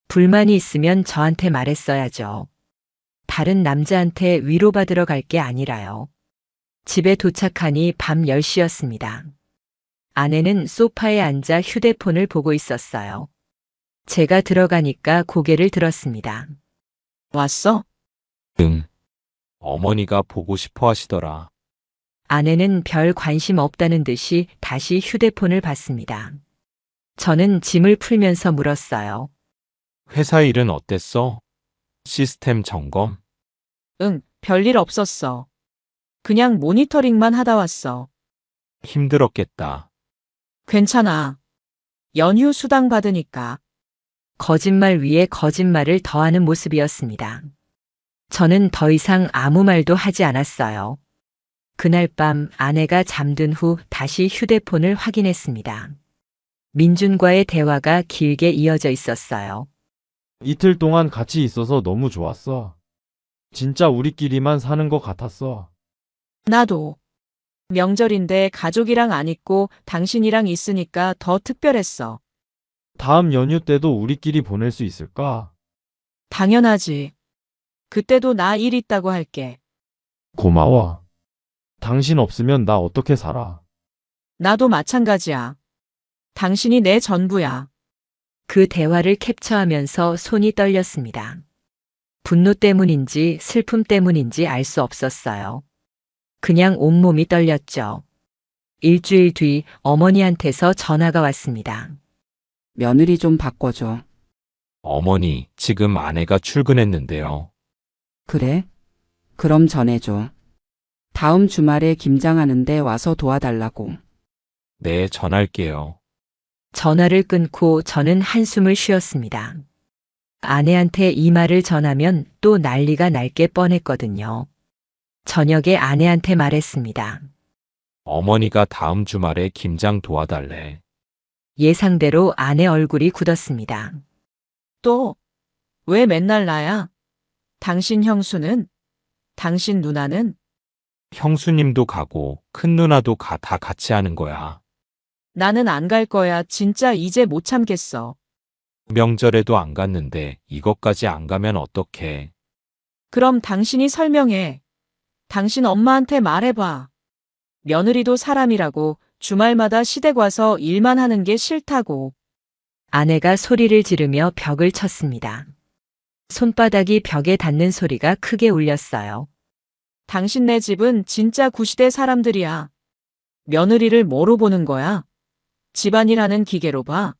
불만이 있으면 저한테 말했어야죠. 다른 남자한테 위로받으러 갈 게 아니라요. 집에 도착하니 밤 10시였습니다. 아내는 소파에 앉아 휴대폰을 보고 있었어요. 제가 들어가니까 고개를 들었습니다. 왔어? 응. 어머니가 보고 싶어 하시더라. 아내는 별 관심 없다는 듯이 다시 휴대폰을 봤습니다. 저는 짐을 풀면서 물었어요. 회사 일은 어땠어? 시스템 점검? 응, 별일 없었어. 그냥 모니터링만 하다 왔어. 힘들었겠다. 괜찮아. 연휴 수당 받으니까. 거짓말 위에 거짓말을 더하는 모습이었습니다. 저는 더 이상 아무 말도 하지 않았어요. 그날 밤 아내가 잠든 후 다시 휴대폰을 확인했습니다. 민준과의 대화가 길게 이어져 있었어요. 이틀 동안 같이 있어서 너무 좋았어. 진짜 우리끼리만 사는 것 같았어. 나도. 명절인데 가족이랑 안 있고 당신이랑 있으니까 더 특별했어. 다음 연휴 때도 우리끼리 보낼 수 있을까? 당연하지. 그때도 나 일 있다고 할게. 고마워. 당신 없으면 나 어떻게 살아? 나도 마찬가지야. 당신이 내 전부야. 그 대화를 캡처하면서 손이 떨렸습니다. 분노 때문인지 슬픔 때문인지 알 수 없었어요. 그냥 온몸이 떨렸죠. 일주일 뒤 어머니한테서 전화가 왔습니다. 며느리 좀 바꿔줘. 어머니, 지금 아내가 출근했는데요. 그래? 그럼 전해줘. 다음 주말에 김장하는데 와서 도와달라고. 네, 전할게요. 전화를 끊고 저는 한숨을 쉬었습니다. 아내한테 이 말을 전하면 또 난리가 날 게 뻔했거든요. 저녁에 아내한테 말했습니다. 어머니가 다음 주말에 김장 도와달래. 예상대로 아내 얼굴이 굳었습니다. 또, 왜 맨날 나야? 당신 형수는? 당신 누나는? 형수님도 가고 큰 누나도 다 같이 하는 거야. 나는 안 갈 거야. 진짜 이제 못 참겠어. 명절에도 안 갔는데 이것까지 안 가면 어떡해. 그럼 당신이 설명해. 당신 엄마한테 말해봐. 며느리도 사람이라고 주말마다 시댁 와서 일만 하는 게 싫다고. 아내가 소리를 지르며 벽을 쳤습니다. 손바닥이 벽에 닿는 소리가 크게 울렸어요. 당신네 집은 진짜 구시대 사람들이야. 며느리를 뭐로 보는 거야? 집안일 하는 기계로 봐.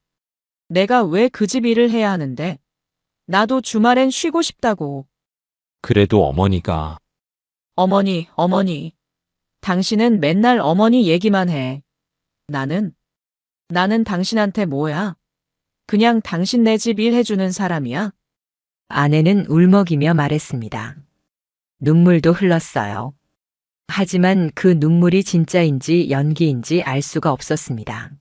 내가 왜 그 집 일을 해야 하는데? 나도 주말엔 쉬고 싶다고. 그래도 어머니가 어머니. 당신은 맨날 어머니 얘기만 해. 나는 당신한테 뭐야? 그냥 당신네 집 일 해주는 사람이야? 아내는 울먹이며 말했습니다. 눈물도 흘렀어요. 하지만 그 눈물이 진짜인지 연기인지 알 수가 없었습니다.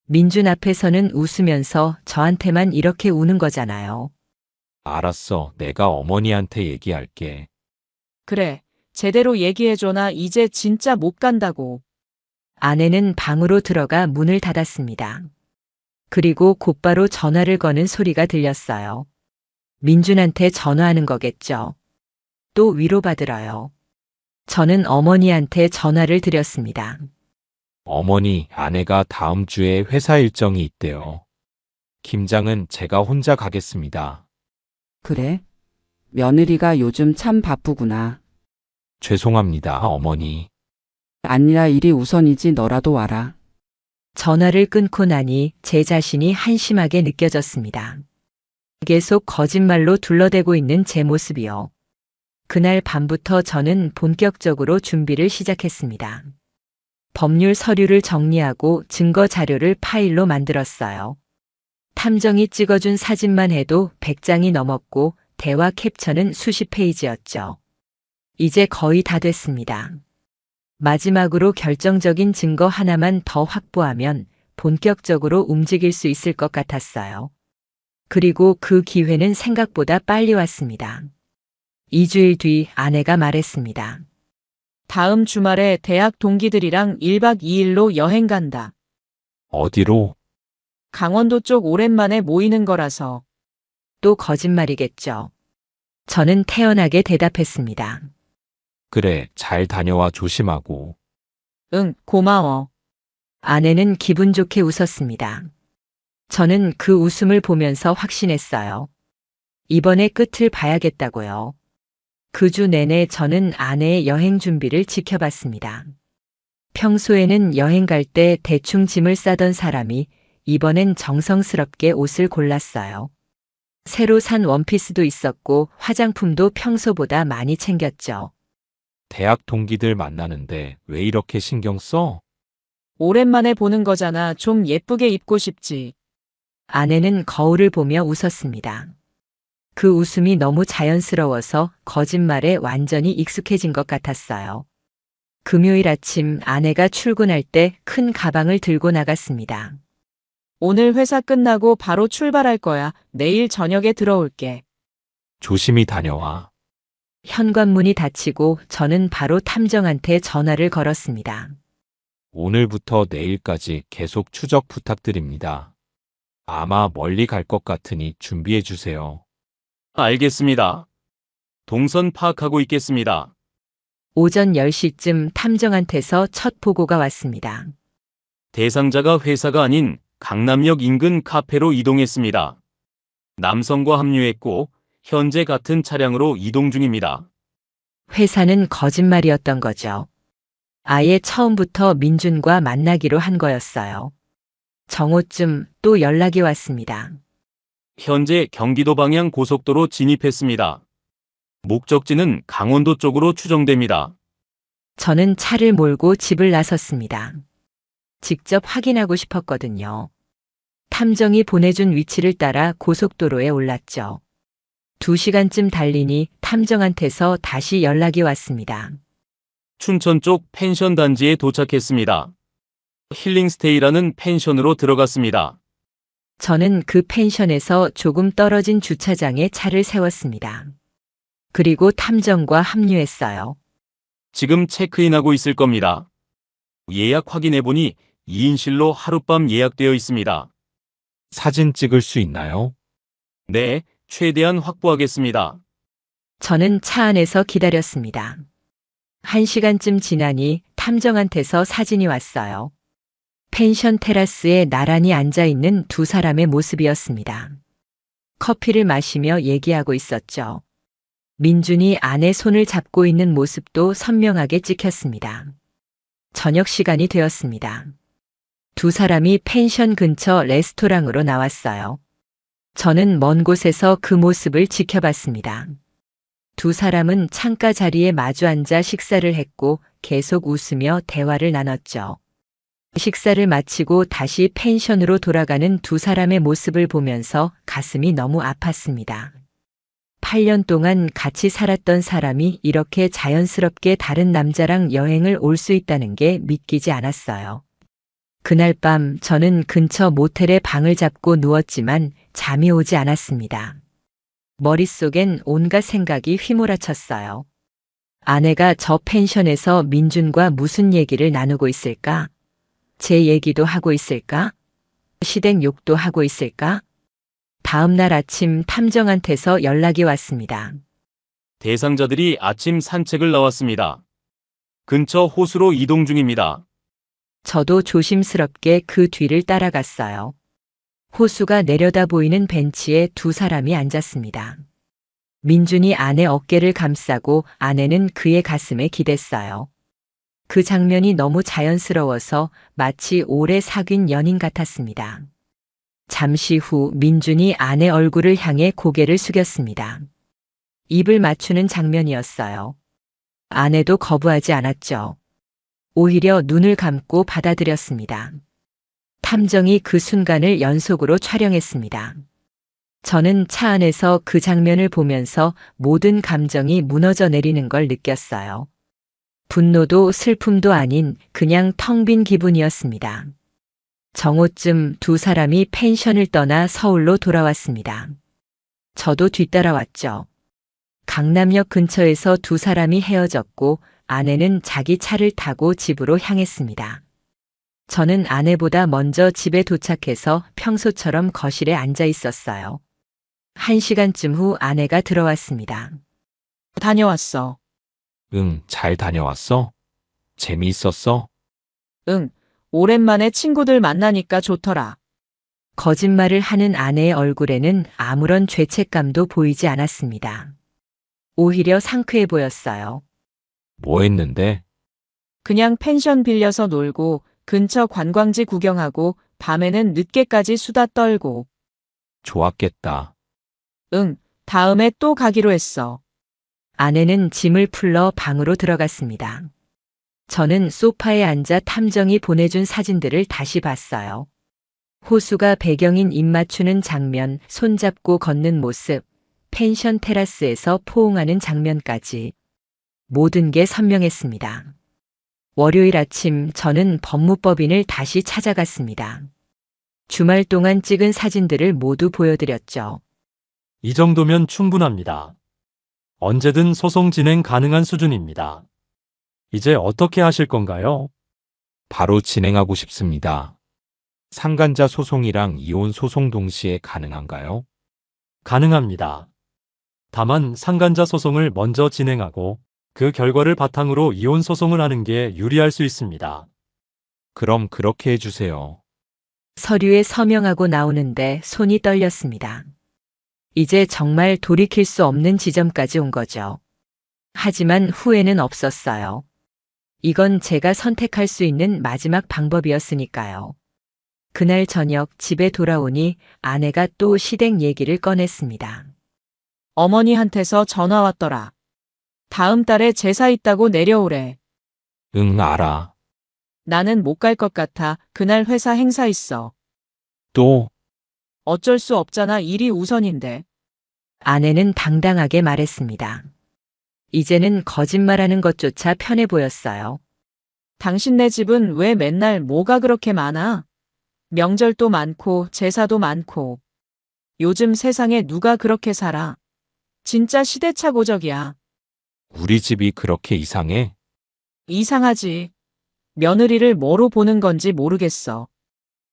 민준 앞에서는 웃으면서 저한테만 이렇게 우는 거잖아요. 알았어. 내가 어머니한테 얘기할게. 그래, 제대로 얘기해줘. 나 이제 진짜 못 간다고. 아내는 방으로 들어가 문을 닫았습니다. 그리고 곧바로 전화를 거는 소리가 들렸어요. 민준한테 전화하는 거겠죠. 또 위로받으러요. 저는 어머니한테 전화를 드렸습니다. 어머니, 아내가 다음 주에 회사 일정이 있대요. 김장은 제가 혼자 가겠습니다. 그래? 며느리가 요즘 참 바쁘구나. 죄송합니다, 어머니. 아니라 일이 우선이지 너라도 와라. 전화를 끊고 나니 제 자신이 한심하게 느껴졌습니다. 계속 거짓말로 둘러대고 있는 제 모습이요. 그날 밤부터 저는 본격적으로 준비를 시작했습니다. 법률 서류를 정리하고 증거 자료를 파일로 만들었어요. 탐정이 찍어준 사진만 해도 100장이 넘었고 대화 캡처는 수십 페이지였죠. 이제 거의 다 됐습니다. 마지막으로 결정적인 증거 하나만 더 확보하면 본격적으로 움직일 수 있을 것 같았어요. 그리고 그 기회는 생각보다 빨리 왔습니다. 2주일 뒤 아내가 말했습니다. 다음 주말에 대학 동기들이랑 1박 2일로 여행 간다. 어디로? 강원도 쪽 오랜만에 모이는 거라서. 또 거짓말이겠죠. 저는 태연하게 대답했습니다. 그래, 잘 다녀와 조심하고. 응, 고마워. 아내는 기분 좋게 웃었습니다. 저는 그 웃음을 보면서 확신했어요. 이번에 끝을 봐야겠다고요. 그 주 내내 저는 아내의 여행 준비를 지켜봤습니다. 평소에는 여행 갈 때 대충 짐을 싸던 사람이 이번엔 정성스럽게 옷을 골랐어요. 새로 산 원피스도 있었고 화장품도 평소보다 많이 챙겼죠. 대학 동기들 만나는데 왜 이렇게 신경 써? 오랜만에 보는 거잖아. 좀 예쁘게 입고 싶지. 아내는 거울을 보며 웃었습니다. 그 웃음이 너무 자연스러워서 거짓말에 완전히 익숙해진 것 같았어요. 금요일 아침 아내가 출근할 때 큰 가방을 들고 나갔습니다. 오늘 회사 끝나고 바로 출발할 거야. 내일 저녁에 들어올게. 조심히 다녀와. 현관문이 닫히고 저는 바로 탐정한테 전화를 걸었습니다. 오늘부터 내일까지 계속 추적 부탁드립니다. 아마 멀리 갈 것 같으니 준비해 주세요. 알겠습니다. 동선 파악하고 있겠습니다. 오전 10시쯤 탐정한테서 첫 보고가 왔습니다. 대상자가 회사가 아닌 강남역 인근 카페로 이동했습니다. 남성과 합류했고 현재 같은 차량으로 이동 중입니다. 회사는 거짓말이었던 거죠. 아예 처음부터 민준과 만나기로 한 거였어요. 정오쯤 또 연락이 왔습니다. 현재 경기도 방향 고속도로 진입했습니다. 목적지는 강원도 쪽으로 추정됩니다. 저는 차를 몰고 집을 나섰습니다. 직접 확인하고 싶었거든요. 탐정이 보내준 위치를 따라 고속도로에 올랐죠. 2시간쯤 달리니 탐정한테서 다시 연락이 왔습니다. 춘천 쪽 펜션 단지에 도착했습니다. 힐링스테이라는 펜션으로 들어갔습니다. 저는 그 펜션에서 조금 떨어진 주차장에 차를 세웠습니다. 그리고 탐정과 합류했어요. 지금 체크인하고 있을 겁니다. 예약 확인해보니 2인실로 하룻밤 예약되어 있습니다. 사진 찍을 수 있나요? 네, 최대한 확보하겠습니다. 저는 차 안에서 기다렸습니다. 1시간쯤 지나니 탐정한테서 사진이 왔어요. 펜션 테라스에 나란히 앉아있는 두 사람의 모습이었습니다. 커피를 마시며 얘기하고 있었죠. 민준이 아내 손을 잡고 있는 모습도 선명하게 찍혔습니다. 저녁 시간이 되었습니다. 두 사람이 펜션 근처 레스토랑으로 나왔어요. 저는 먼 곳에서 그 모습을 지켜봤습니다. 두 사람은 창가 자리에 마주 앉아 식사를 했고 계속 웃으며 대화를 나눴죠. 식사를 마치고 다시 펜션으로 돌아가는 두 사람의 모습을 보면서 가슴이 너무 아팠습니다. 8년 동안 같이 살았던 사람이 이렇게 자연스럽게 다른 남자랑 여행을 올 수 있다는 게 믿기지 않았어요. 그날 밤 저는 근처 모텔에 방을 잡고 누웠지만 잠이 오지 않았습니다. 머릿속엔 온갖 생각이 휘몰아쳤어요. 아내가 저 펜션에서 민준과 무슨 얘기를 나누고 있을까? 제 얘기도 하고 있을까? 시댁 욕도 하고 있을까? 다음 날 아침 탐정한테서 연락이 왔습니다. 대상자들이 아침 산책을 나왔습니다. 근처 호수로 이동 중입니다. 저도 조심스럽게 그 뒤를 따라갔어요. 호수가 내려다 보이는 벤치에 두 사람이 앉았습니다. 민준이 아내 어깨를 감싸고 아내는 그의 가슴에 기댔어요. 그 장면이 너무 자연스러워서 마치 오래 사귄 연인 같았습니다. 잠시 후 민준이 아내 얼굴을 향해 고개를 숙였습니다. 입을 맞추는 장면이었어요. 아내도 거부하지 않았죠. 오히려 눈을 감고 받아들였습니다. 탐정이 그 순간을 연속으로 촬영했습니다. 저는 차 안에서 그 장면을 보면서 모든 감정이 무너져 내리는 걸 느꼈어요. 분노도 슬픔도 아닌 그냥 텅 빈 기분이었습니다. 정오쯤 두 사람이 펜션을 떠나 서울로 돌아왔습니다. 저도 뒤따라왔죠. 강남역 근처에서 두 사람이 헤어졌고 아내는 자기 차를 타고 집으로 향했습니다. 저는 아내보다 먼저 집에 도착해서 평소처럼 거실에 앉아 있었어요. 1시간쯤 후 아내가 들어왔습니다. 다녀왔어. 응, 잘 다녀왔어? 재미있었어? 응, 오랜만에 친구들 만나니까 좋더라. 거짓말을 하는 아내의 얼굴에는 아무런 죄책감도 보이지 않았습니다. 오히려 상쾌해 보였어요. 뭐 했는데? 그냥 펜션 빌려서 놀고 근처 관광지 구경하고 밤에는 늦게까지 수다 떨고. 좋았겠다. 응, 다음에 또 가기로 했어. 아내는 짐을 풀러 방으로 들어갔습니다. 저는 소파에 앉아 탐정이 보내준 사진들을 다시 봤어요. 호수가 배경인 입 맞추는 장면, 손잡고 걷는 모습, 펜션 테라스에서 포옹하는 장면까지 모든 게 선명했습니다. 월요일 아침 저는 법무법인을 다시 찾아갔습니다. 주말 동안 찍은 사진들을 모두 보여드렸죠. 이 정도면 충분합니다. 언제든 소송 진행 가능한 수준입니다. 이제 어떻게 하실 건가요? 바로 진행하고 싶습니다. 상간자 소송이랑 이혼 소송 동시에 가능한가요? 가능합니다. 다만 상간자 소송을 먼저 진행하고 그 결과를 바탕으로 이혼 소송을 하는 게 유리할 수 있습니다. 그럼 그렇게 해주세요. 서류에 서명하고 나오는데 손이 떨렸습니다. 이제 정말 돌이킬 수 없는 지점까지 온 거죠. 하지만 후회는 없었어요. 이건 제가 선택할 수 있는 마지막 방법이었으니까요. 그날 저녁 집에 돌아오니 아내가 또 시댁 얘기를 꺼냈습니다. 어머니한테서 전화 왔더라. 다음 달에 제사 있다고 내려오래. 응, 알아. 나는 못 갈 것 같아. 그날 회사 행사 있어. 또? 어쩔 수 없잖아. 일이 우선인데. 아내는 당당하게 말했습니다. 이제는 거짓말하는 것조차 편해 보였어요. 당신네 집은 왜 맨날 뭐가 그렇게 많아? 명절도 많고 제사도 많고. 요즘 세상에 누가 그렇게 살아? 진짜 시대착오적이야. 우리 집이 그렇게 이상해? 이상하지. 며느리를 뭐로 보는 건지 모르겠어.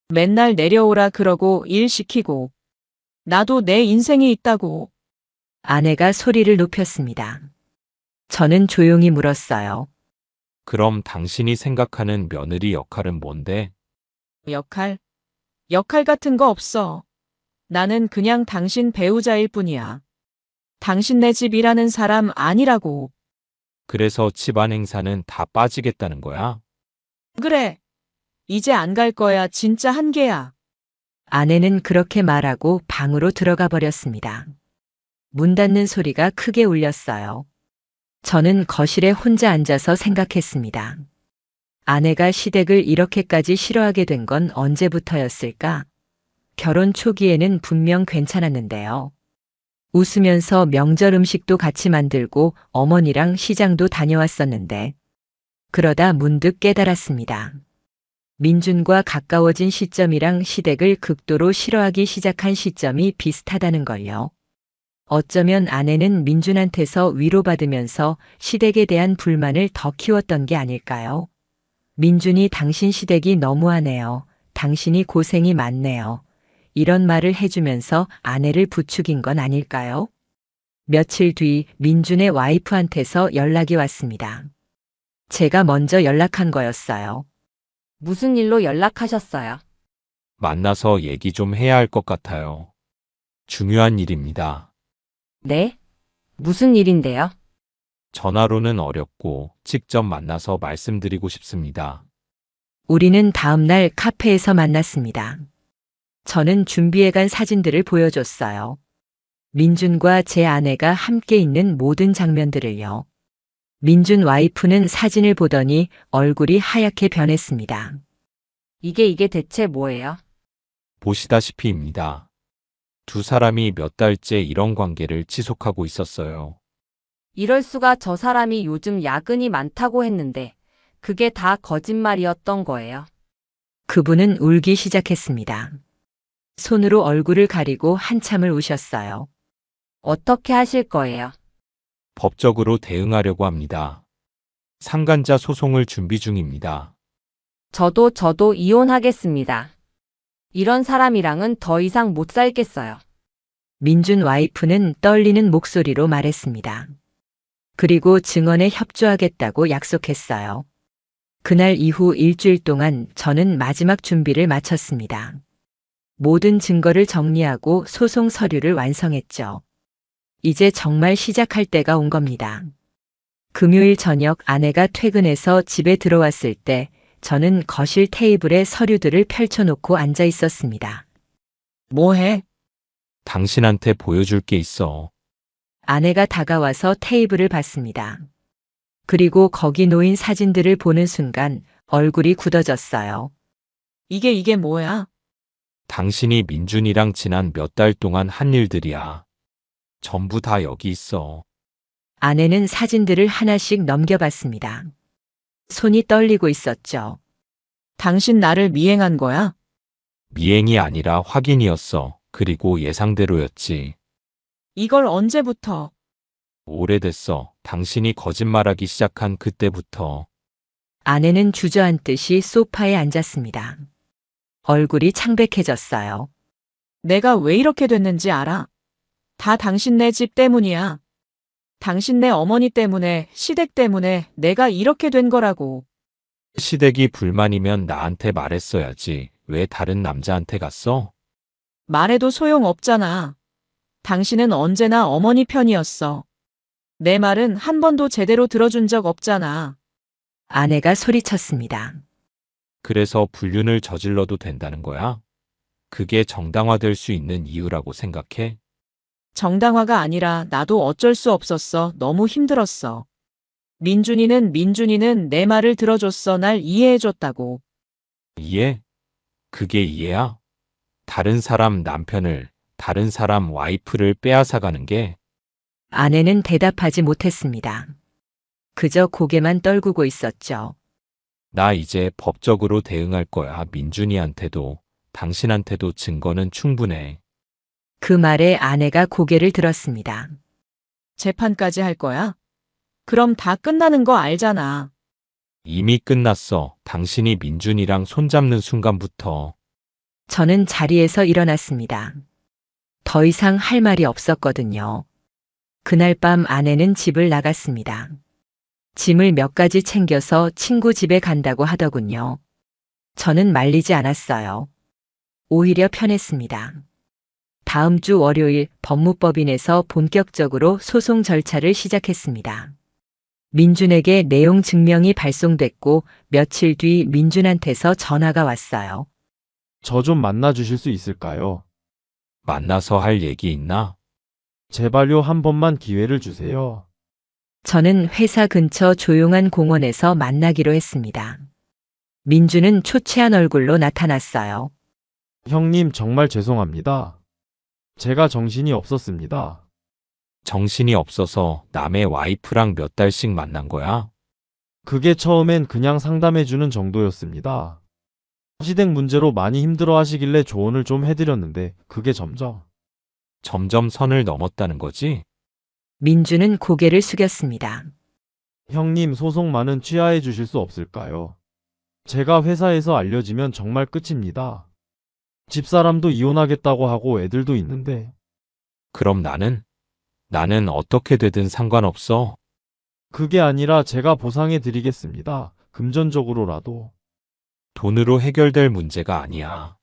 맨날 내려오라 그러고 일 시키고. 나도 내 인생이 있다고. 아내가 소리를 높였습니다. 저는 조용히 물었어요. 그럼 당신이 생각하는 며느리 역할은 뭔데? 역할 같은 거 없어. 나는 그냥 당신 배우자일 뿐이야. 당신네 집 일하는 사람 아니라고. 그래서 집안 행사는 다 빠지겠다는 거야? 그래. 이제 안 갈 거야. 진짜 한계야. 아내는 그렇게 말하고 방으로 들어가 버렸습니다. 문 닫는 소리가 크게 울렸어요. 저는 거실에 혼자 앉아서 생각했습니다. 아내가 시댁을 이렇게까지 싫어하게 된 건 언제부터였을까? 결혼 초기에는 분명 괜찮았는데요. 웃으면서 명절 음식도 같이 만들고 어머니랑 시장도 다녀왔었는데 그러다 문득 깨달았습니다. 민준과 가까워진 시점이랑 시댁을 극도로 싫어하기 시작한 시점이 비슷하다는 걸요. 어쩌면 아내는 민준한테서 위로받으면서 시댁에 대한 불만을 더 키웠던 게 아닐까요? 민준이 당신 시댁이 너무하네요. 당신이 고생이 많네요. 이런 말을 해주면서 아내를 부추긴 건 아닐까요? 며칠 뒤 민준의 와이프한테서 연락이 왔습니다. 제가 먼저 연락한 거였어요. 무슨 일로 연락하셨어요? 만나서 얘기 좀 해야 할 것 같아요. 중요한 일입니다. 네? 무슨 일인데요? 전화로는 어렵고 직접 만나서 말씀드리고 싶습니다. 우리는 다음 날 카페에서 만났습니다. 저는 준비해간 사진들을 보여줬어요. 민준과 제 아내가 함께 있는 모든 장면들을요. 민준 와이프는 사진을 보더니 얼굴이 하얗게 변했습니다. 이게 대체 뭐예요? 보시다시피입니다. 두 사람이 몇 달째 이런 관계를 지속하고 있었어요. 이럴 수가. 저 사람이 요즘 야근이 많다고 했는데 그게 다 거짓말이었던 거예요. 그분은 울기 시작했습니다. 손으로 얼굴을 가리고 한참을 우셨어요. 어떻게 하실 거예요? 법적으로 대응하려고 합니다. 상간자 소송을 준비 중입니다. 저도 이혼하겠습니다. 이런 사람이랑은 더 이상 못 살겠어요. 민준 와이프는 떨리는 목소리로 말했습니다. 그리고 증언에 협조하겠다고 약속했어요. 그날 이후 일주일 동안 저는 마지막 준비를 마쳤습니다. 모든 증거를 정리하고 소송 서류를 완성했죠. 이제 정말 시작할 때가 온 겁니다. 금요일 저녁 아내가 퇴근해서 집에 들어왔을 때 저는 거실 테이블에 서류들을 펼쳐놓고 앉아 있었습니다. 뭐해? 당신한테 보여줄 게 있어. 아내가 다가와서 테이블을 봤습니다. 그리고 거기 놓인 사진들을 보는 순간 얼굴이 굳어졌어요. 이게 뭐야? 당신이 민준이랑 지난 몇 달 동안 한 일들이야. 전부 다 여기 있어. 아내는 사진들을 하나씩 넘겨봤습니다. 손이 떨리고 있었죠. 당신 나를 미행한 거야? 미행이 아니라 확인이었어. 그리고 예상대로였지. 이걸 언제부터? 오래됐어. 당신이 거짓말하기 시작한 그때부터. 아내는 주저앉듯이 소파에 앉았습니다. 얼굴이 창백해졌어요. 내가 왜 이렇게 됐는지 알아? 다 당신네 집 때문이야. 당신네 어머니 때문에, 시댁 때문에 내가 이렇게 된 거라고. 시댁이 불만이면 나한테 말했어야지. 왜 다른 남자한테 갔어? 말해도 소용없잖아. 당신은 언제나 어머니 편이었어. 내 말은 한 번도 제대로 들어준 적 없잖아. 아내가 소리쳤습니다. 그래서 불륜을 저질러도 된다는 거야? 그게 정당화될 수 있는 이유라고 생각해? 정당화가 아니라 나도 어쩔 수 없었어. 너무 힘들었어. 민준이는 내 말을 들어줬어. 날 이해해줬다고. 이해? 그게 이해야? 다른 사람 남편을, 다른 사람 와이프를 빼앗아가는 게 아내는 대답하지 못했습니다. 그저 고개만 떨구고 있었죠. 나 이제 법적으로 대응할 거야. 민준이한테도, 당신한테도 증거는 충분해. 그 말에 아내가 고개를 들었습니다. 재판까지 할 거야? 그럼 다 끝나는 거 알잖아. 이미 끝났어. 당신이 민준이랑 손잡는 순간부터. 저는 자리에서 일어났습니다. 더 이상 할 말이 없었거든요. 그날 밤 아내는 집을 나갔습니다. 짐을 몇 가지 챙겨서 친구 집에 간다고 하더군요. 저는 말리지 않았어요. 오히려 편했습니다. 다음 주 월요일 법무법인에서 본격적으로 소송 절차를 시작했습니다. 민준에게 내용 증명이 발송됐고 며칠 뒤 민준한테서 전화가 왔어요. 저 좀 만나 주실 수 있을까요? 만나서 할 얘기 있나? 제발요, 한 번만 기회를 주세요. 저는 회사 근처 조용한 공원에서 만나기로 했습니다. 민준은 초췌한 얼굴로 나타났어요. 형님, 정말 죄송합니다. 제가 정신이 없었습니다. 정신이 없어서 남의 와이프랑 몇 달씩 만난 거야? 그게 처음엔 그냥 상담해주는 정도였습니다. 시댁 문제로 많이 힘들어 하시길래 조언을 좀 해드렸는데 그게 점점 선을 넘었다는 거지? 민준은 고개를 숙였습니다. 형님, 소송만은 취하해 주실 수 없을까요? 제가 회사에서 알려지면 정말 끝입니다. 집사람도 이혼하겠다고 하고 애들도 있는데. 그럼 나는 어떻게 되든 상관없어. 그게 아니라 제가 보상해 드리겠습니다. 금전적으로라도. 돈으로 해결될 문제가 아니야.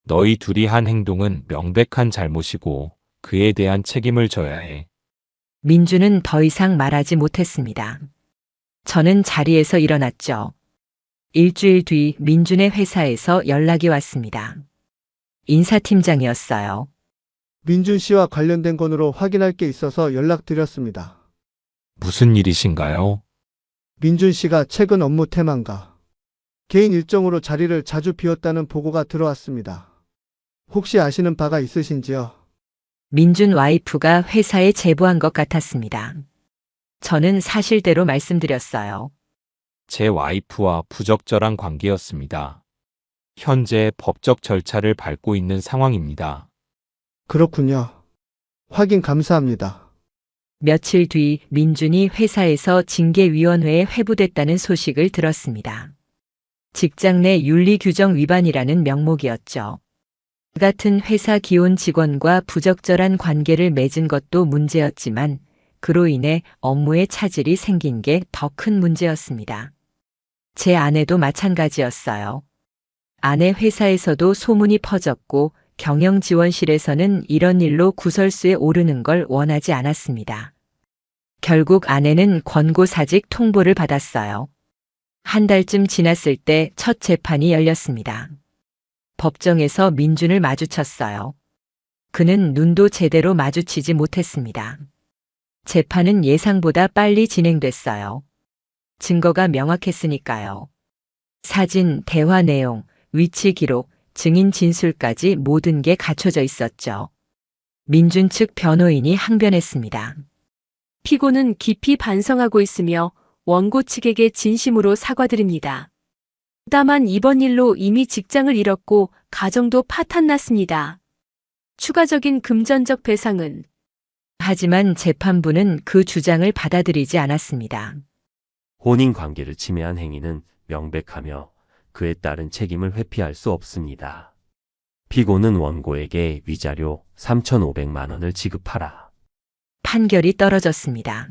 너희 둘이 한 행동은 명백한 잘못이고 그에 대한 책임을 져야 해. 민준은 더 이상 말하지 못했습니다. 저는 자리에서 일어났죠. 일주일 뒤 민준의 회사에서 연락이 왔습니다. 인사팀장이었어요. 민준 씨와 관련된 건으로 확인할 게 있어서 연락드렸습니다. 무슨 일이신가요? 민준 씨가 최근 업무 태만과 개인 일정으로 자리를 자주 비웠다는 보고가 들어왔습니다. 혹시 아시는 바가 있으신지요? 민준 와이프가 회사에 제보한 것 같았습니다. 저는 사실대로 말씀드렸어요. 제 와이프와 부적절한 관계였습니다. 현재 법적 절차를 밟고 있는 상황입니다. 그렇군요. 확인 감사합니다. 며칠 뒤 민준이 회사에서 징계위원회에 회부됐다는 소식을 들었습니다. 직장 내 윤리규정 위반이라는 명목이었죠. 같은 회사 기혼 직원과 부적절한 관계를 맺은 것도 문제였지만 그로 인해 업무에 차질이 생긴 게 더 큰 문제였습니다. 제 아내도 마찬가지였어요. 아내 회사에서도 소문이 퍼졌고 경영지원실에서는 이런 일로 구설수에 오르는 걸 원하지 않았습니다. 결국 아내는 권고사직 통보를 받았어요. 한 달쯤 지났을 때 첫 재판이 열렸습니다. 법정에서 민준을 마주쳤어요. 그는 눈도 제대로 마주치지 못했습니다. 재판은 예상보다 빨리 진행됐어요. 증거가 명확했으니까요. 사진, 대화 내용, 위치 기록, 증인 진술까지 모든 게 갖춰져 있었죠. 민준 측 변호인이 항변했습니다. 피고는 깊이 반성하고 있으며 원고 측에게 진심으로 사과드립니다. 다만 이번 일로 이미 직장을 잃었고 가정도 파탄났습니다. 추가적인 금전적 배상은 하지만 재판부는 그 주장을 받아들이지 않았습니다. 혼인 관계를 침해한 행위는 명백하며 그에 따른 책임을 회피할 수 없습니다. 피고는 원고에게 위자료 3,500만 원을 지급하라. 판결이 떨어졌습니다.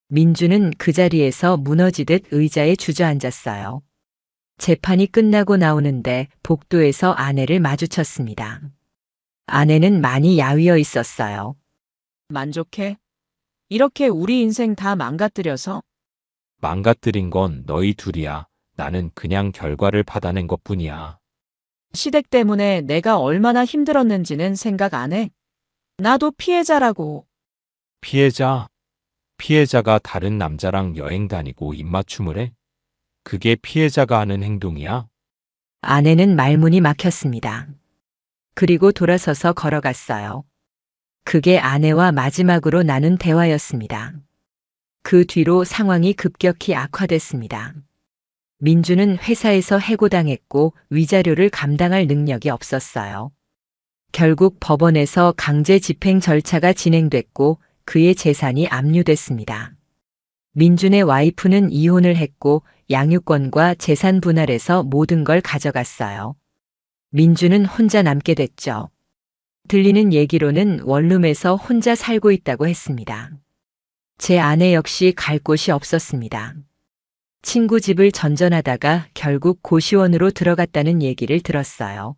민준은 그 자리에서 무너지듯 의자에 주저앉았어요. 재판이 끝나고 나오는데 복도에서 아내를 마주쳤습니다. 아내는 많이 야위어 있었어요. 만족해? 이렇게 우리 인생 다 망가뜨려서? 망가뜨린 건 너희 둘이야. 나는 그냥 결과를 받아낸 것뿐이야. 시댁 때문에 내가 얼마나 힘들었는지는 생각 안 해? 나도 피해자라고. 피해자? 피해자가 다른 남자랑 여행 다니고 입맞춤을 해? 그게 피해자가 하는 행동이야? 아내는 말문이 막혔습니다. 그리고 돌아서서 걸어갔어요. 그게 아내와 마지막으로 나눈 대화였습니다. 그 뒤로 상황이 급격히 악화됐습니다. 민준은 회사에서 해고당했고 위자료를 감당할 능력이 없었어요. 결국 법원에서 강제 집행 절차가 진행됐고 그의 재산이 압류됐습니다. 민준의 와이프는 이혼을 했고 양육권과 재산 분할해서 모든 걸 가져갔어요. 민준은 혼자 남게 됐죠. 들리는 얘기로는 원룸에서 혼자 살고 있다고 했습니다. 제 아내 역시 갈 곳이 없었습니다. 친구 집을 전전하다가 결국 고시원으로 들어갔다는 얘기를 들었어요.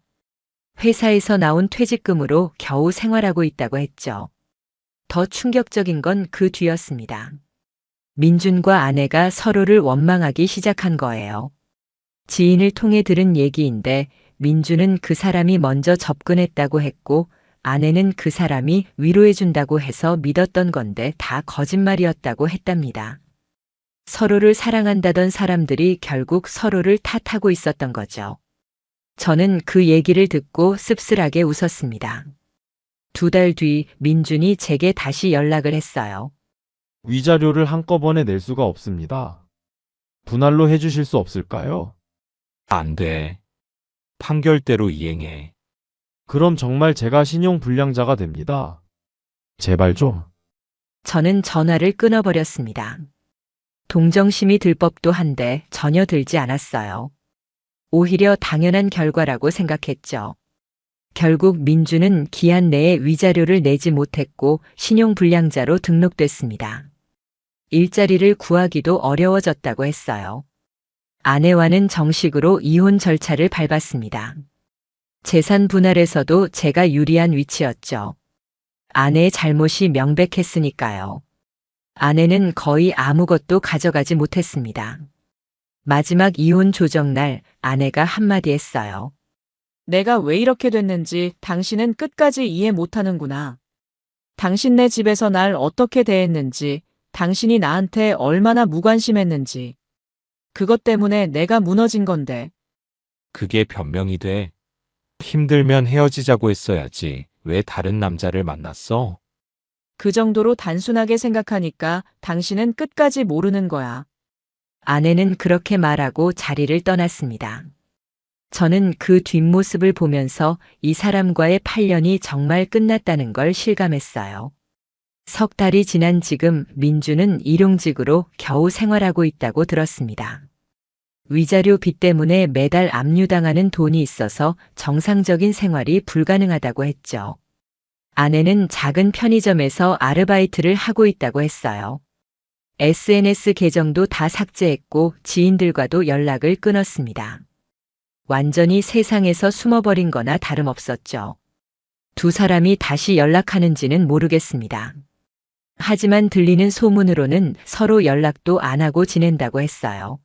회사에서 나온 퇴직금으로 겨우 생활하고 있다고 했죠. 더 충격적인 건 그 뒤였습니다. 민준과 아내가 서로를 원망하기 시작한 거예요. 지인을 통해 들은 얘기인데 민준은 그 사람이 먼저 접근했다고 했고 아내는 그 사람이 위로해준다고 해서 믿었던 건데 다 거짓말이었다고 했답니다. 서로를 사랑한다던 사람들이 결국 서로를 탓하고 있었던 거죠. 저는 그 얘기를 듣고 씁쓸하게 웃었습니다. 2달 뒤 민준이 제게 다시 연락을 했어요. 위자료를 한꺼번에 낼 수가 없습니다. 분할로 해주실 수 없을까요? 안 돼. 판결대로 이행해. 그럼 정말 제가 신용불량자가 됩니다. 제발 좀. 저는 전화를 끊어버렸습니다. 동정심이 들 법도 한데 전혀 들지 않았어요. 오히려 당연한 결과라고 생각했죠. 결국 민준은 기한 내에 위자료를 내지 못했고 신용불량자로 등록됐습니다. 일자리를 구하기도 어려워졌다고 했어요. 아내와는 정식으로 이혼 절차를 밟았습니다. 재산 분할에서도 제가 유리한 위치였죠. 아내의 잘못이 명백했으니까요. 아내는 거의 아무것도 가져가지 못했습니다. 마지막 이혼 조정 날 아내가 한마디 했어요. 내가 왜 이렇게 됐는지 당신은 끝까지 이해 못하는구나. 당신네 집에서 날 어떻게 대했는지, 당신이 나한테 얼마나 무관심했는지. 그것 때문에 내가 무너진 건데. 그게 변명이 돼. 힘들면 헤어지자고 했어야지. 왜 다른 남자를 만났어? 그 정도로 단순하게 생각하니까 당신은 끝까지 모르는 거야. 아내는 그렇게 말하고 자리를 떠났습니다. 저는 그 뒷모습을 보면서 이 사람과의 8년이 정말 끝났다는 걸 실감했어요. 석 달이 지난 지금 민주는 일용직으로 겨우 생활하고 있다고 들었습니다. 위자료 빚 때문에 매달 압류당하는 돈이 있어서 정상적인 생활이 불가능하다고 했죠. 아내는 작은 편의점에서 아르바이트를 하고 있다고 했어요. SNS 계정도 다 삭제했고 지인들과도 연락을 끊었습니다. 완전히 세상에서 숨어버린 거나 다름없었죠. 두 사람이 다시 연락하는지는 모르겠습니다. 하지만 들리는 소문으로는 서로 연락도 안 하고 지낸다고 했어요.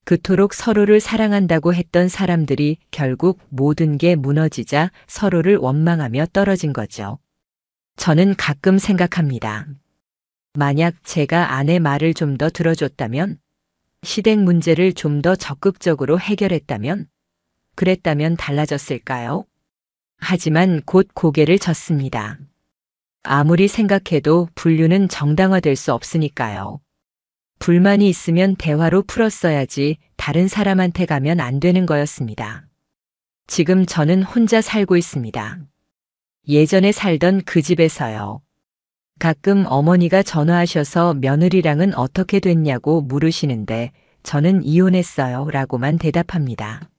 그토록 서로를 사랑한다고 했던 사람들이 결국 모든 게 무너지자 서로를 원망하며 떨어진 거죠. 저는 가끔 생각합니다. 만약 제가 아내 말을 좀 더 들어줬다면, 시댁 문제를 좀 더 적극적으로 해결했다면, 그랬다면 달라졌을까요? 하지만 곧 고개를 젓습니다. 아무리 생각해도 분류는 정당화될 수 없으니까요. 불만이 있으면 대화로 풀었어야지 다른 사람한테 가면 안 되는 거였습니다. 지금 저는 혼자 살고 있습니다. 예전에 살던 그 집에서요. 가끔 어머니가 전화하셔서 며느리랑은 어떻게 됐냐고 물으시는데 저는 이혼했어요 라고만 대답합니다.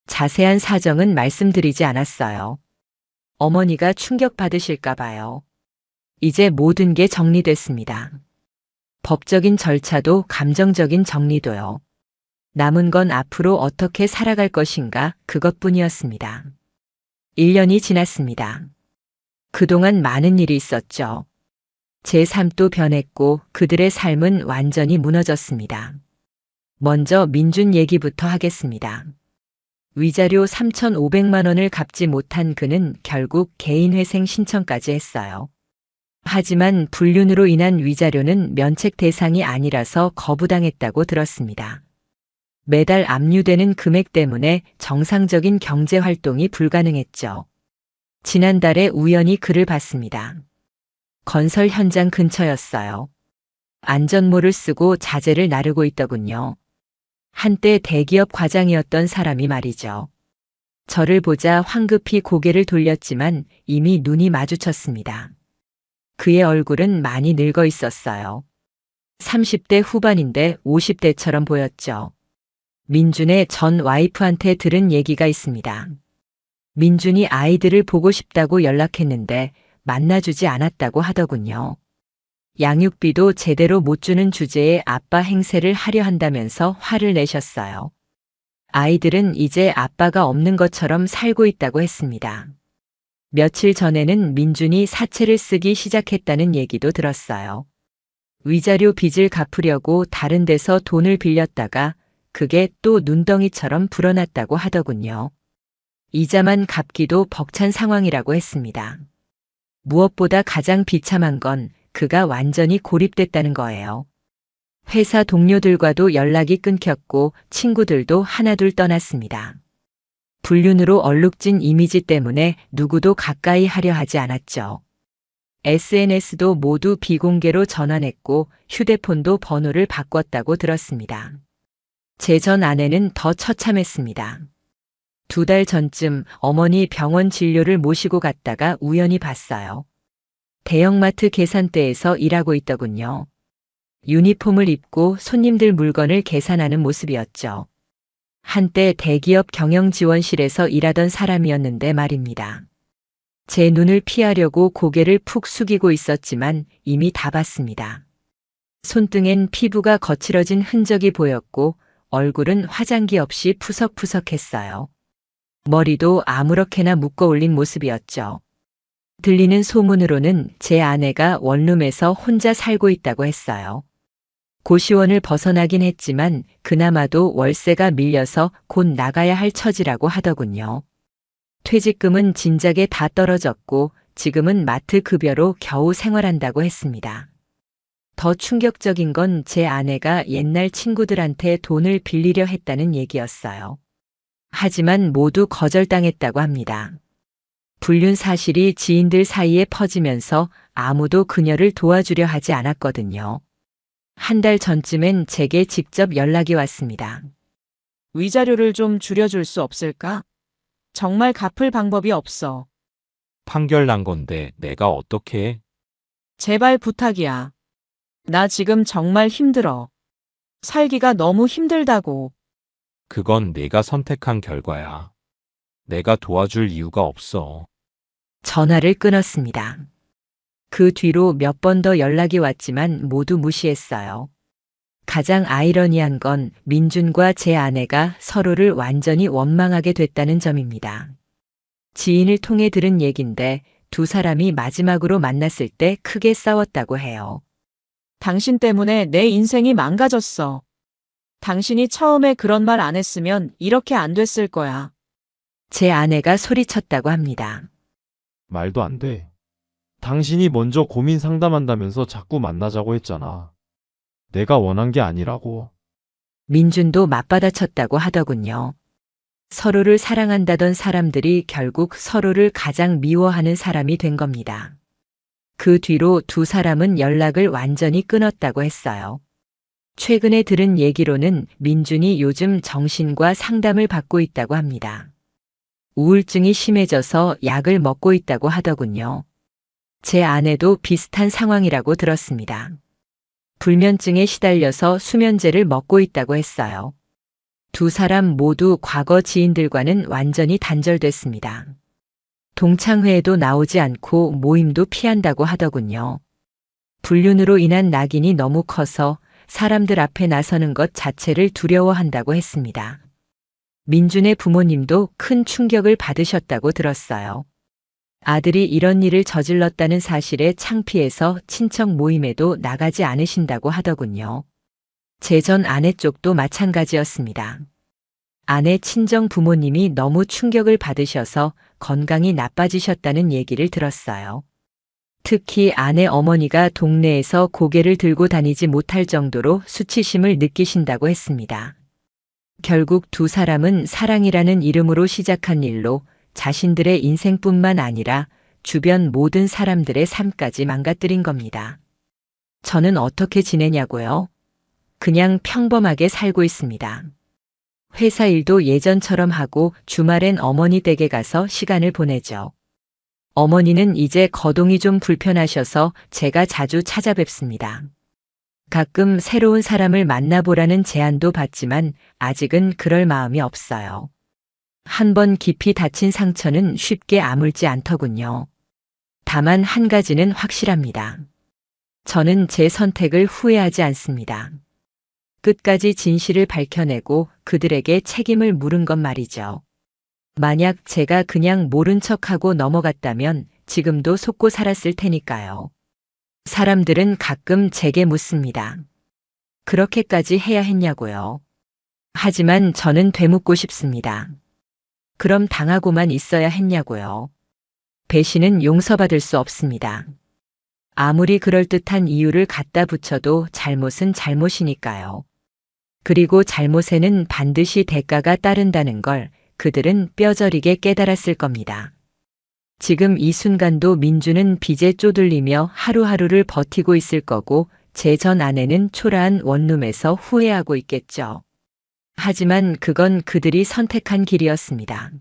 자세한 사정은 말씀드리지 않았어요. 어머니가 충격받으실까 봐요. 이제 모든 게 정리됐습니다. 법적인 절차도 감정적인 정리도요. 남은 건 앞으로 어떻게 살아갈 것인가 그것뿐이었습니다. 1년이 지났습니다. 그동안 많은 일이 있었죠. 제 삶도 변했고 그들의 삶은 완전히 무너졌습니다. 먼저 민준 얘기부터 하겠습니다. 위자료 3,500만 원을 갚지 못한 그는 결국 개인회생 신청까지 했어요. 하지만 불륜으로 인한 위자료는 면책 대상이 아니라서 거부당했다고 들었습니다. 매달 압류되는 금액 때문에 정상적인 경제 활동이 불가능했죠. 지난달에 우연히 글을 봤습니다. 건설 현장 근처였어요. 안전모를 쓰고 자재를 나르고 있더군요. 한때 대기업 과장이었던 사람이 말이죠. 저를 보자 황급히 고개를 돌렸지만 이미 눈이 마주쳤습니다. 그의 얼굴은 많이 늙어 있었어요. 30대 후반인데 50대처럼 보였죠. 민준의 전 와이프한테 들은 얘기가 있습니다. 민준이 아이들을 보고 싶다고 연락했는데 만나주지 않았다고 하더군요. 양육비도 제대로 못 주는 주제에 아빠 행세를 하려 한다면서 화를 내셨어요. 아이들은 이제 아빠가 없는 것처럼 살고 있다고 했습니다. 며칠 전에는 민준이 사채를 쓰기 시작했다는 얘기도 들었어요. 위자료 빚을 갚으려고 다른 데서 돈을 빌렸다가 그게 또 눈덩이처럼 불어났다고 하더군요. 이자만 갚기도 벅찬 상황이라고 했습니다. 무엇보다 가장 비참한 건 그가 완전히 고립됐다는 거예요. 회사 동료들과도 연락이 끊겼고 친구들도 하나둘 떠났습니다. 불륜으로 얼룩진 이미지 때문에 누구도 가까이 하려 하지 않았죠. SNS도 모두 비공개로 전환했고 휴대폰도 번호를 바꿨다고 들었습니다. 제 전 아내는 더 처참했습니다. 2달 전쯤 어머니 병원 진료를 모시고 갔다가 우연히 봤어요. 대형마트 계산대에서 일하고 있더군요. 유니폼을 입고 손님들 물건을 계산하는 모습이었죠. 한때 대기업 경영지원실에서 일하던 사람이었는데 말입니다. 제 눈을 피하려고 고개를 푹 숙이고 있었지만 이미 다 봤습니다. 손등엔 피부가 거칠어진 흔적이 보였고 얼굴은 화장기 없이 푸석푸석했어요. 머리도 아무렇게나 묶어 올린 모습이었죠. 들리는 소문으로는 제 아내가 원룸에서 혼자 살고 있다고 했어요. 고시원을 벗어나긴 했지만 그나마도 월세가 밀려서 곧 나가야 할 처지라고 하더군요. 퇴직금은 진작에 다 떨어졌고 지금은 마트 급여로 겨우 생활한다고 했습니다. 더 충격적인 건 제 아내가 옛날 친구들한테 돈을 빌리려 했다는 얘기였어요. 하지만 모두 거절당했다고 합니다. 불륜 사실이 지인들 사이에 퍼지면서 아무도 그녀를 도와주려 하지 않았거든요. 한 달 전쯤엔 제게 직접 연락이 왔습니다. 위자료를 좀 줄여줄 수 없을까? 정말 갚을 방법이 없어. 판결 난 건데 내가 어떻게 해? 제발 부탁이야. 나 지금 정말 힘들어. 살기가 너무 힘들다고. 그건 내가 선택한 결과야. 내가 도와줄 이유가 없어. 전화를 끊었습니다. 그 뒤로 몇 번 더 연락이 왔지만 모두 무시했어요. 가장 아이러니한 건 민준과 제 아내가 서로를 완전히 원망하게 됐다는 점입니다. 지인을 통해 들은 얘긴데 두 사람이 마지막으로 만났을 때 크게 싸웠다고 해요. 당신 때문에 내 인생이 망가졌어. 당신이 처음에 그런 말 안 했으면 이렇게 안 됐을 거야. 제 아내가 소리쳤다고 합니다. 말도 안 돼. 당신이 먼저 고민 상담한다면서 자꾸 만나자고 했잖아. 내가 원한 게 아니라고. 민준도 맞받아쳤다고 하더군요. 서로를 사랑한다던 사람들이 결국 서로를 가장 미워하는 사람이 된 겁니다. 그 뒤로 두 사람은 연락을 완전히 끊었다고 했어요. 최근에 들은 얘기로는 민준이 요즘 정신과 상담을 받고 있다고 합니다. 우울증이 심해져서 약을 먹고 있다고 하더군요. 제 아내도 비슷한 상황이라고 들었습니다. 불면증에 시달려서 수면제를 먹고 있다고 했어요. 두 사람 모두 과거 지인들과는 완전히 단절됐습니다. 동창회에도 나오지 않고 모임도 피한다고 하더군요. 불륜으로 인한 낙인이 너무 커서 사람들 앞에 나서는 것 자체를 두려워한다고 했습니다. 민준의 부모님도 큰 충격을 받으셨다고 들었어요. 아들이 이런 일을 저질렀다는 사실에 창피해서 친척 모임에도 나가지 않으신다고 하더군요. 제 전 아내 쪽도 마찬가지였습니다. 아내 친정 부모님이 너무 충격을 받으셔서 건강이 나빠지셨다는 얘기를 들었어요. 특히 아내 어머니가 동네에서 고개를 들고 다니지 못할 정도로 수치심을 느끼신다고 했습니다. 결국 두 사람은 사랑이라는 이름으로 시작한 일로 자신들의 인생뿐만 아니라 주변 모든 사람들의 삶까지 망가뜨린 겁니다. 저는 어떻게 지내냐고요? 그냥 평범하게 살고 있습니다. 회사 일도 예전처럼 하고 주말엔 어머니 댁에 가서 시간을 보내죠. 어머니는 이제 거동이 좀 불편하셔서 제가 자주 찾아뵙습니다. 가끔 새로운 사람을 만나보라는 제안도 받지만 아직은 그럴 마음이 없어요. 한번 깊이 다친 상처는 쉽게 아물지 않더군요. 다만 한 가지는 확실합니다. 저는 제 선택을 후회하지 않습니다. 끝까지 진실을 밝혀내고 그들에게 책임을 물은 것 말이죠. 만약 제가 그냥 모른 척하고 넘어갔다면 지금도 속고 살았을 테니까요. 사람들은 가끔 제게 묻습니다. 그렇게까지 해야 했냐고요. 하지만 저는 되묻고 싶습니다. 그럼 당하고만 있어야 했냐고요. 배신은 용서받을 수 없습니다. 아무리 그럴듯한 이유를 갖다 붙여도 잘못은 잘못이니까요. 그리고 잘못에는 반드시 대가가 따른다는 걸 그들은 뼈저리게 깨달았을 겁니다. 지금 이 순간도 민주는 빚에 쪼들리며 하루하루를 버티고 있을 거고 제 전 아내는 초라한 원룸에서 후회하고 있겠죠. 하지만 그건 그들이 선택한 길이었습니다.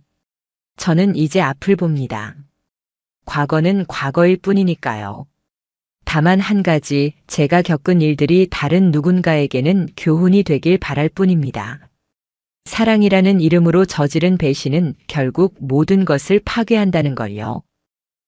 저는 이제 앞을 봅니다. 과거는 과거일 뿐이니까요. 다만 한 가지 제가 겪은 일들이 다른 누군가에게는 교훈이 되길 바랄 뿐입니다. 사랑이라는 이름으로 저지른 배신은 결국 모든 것을 파괴한다는 걸요.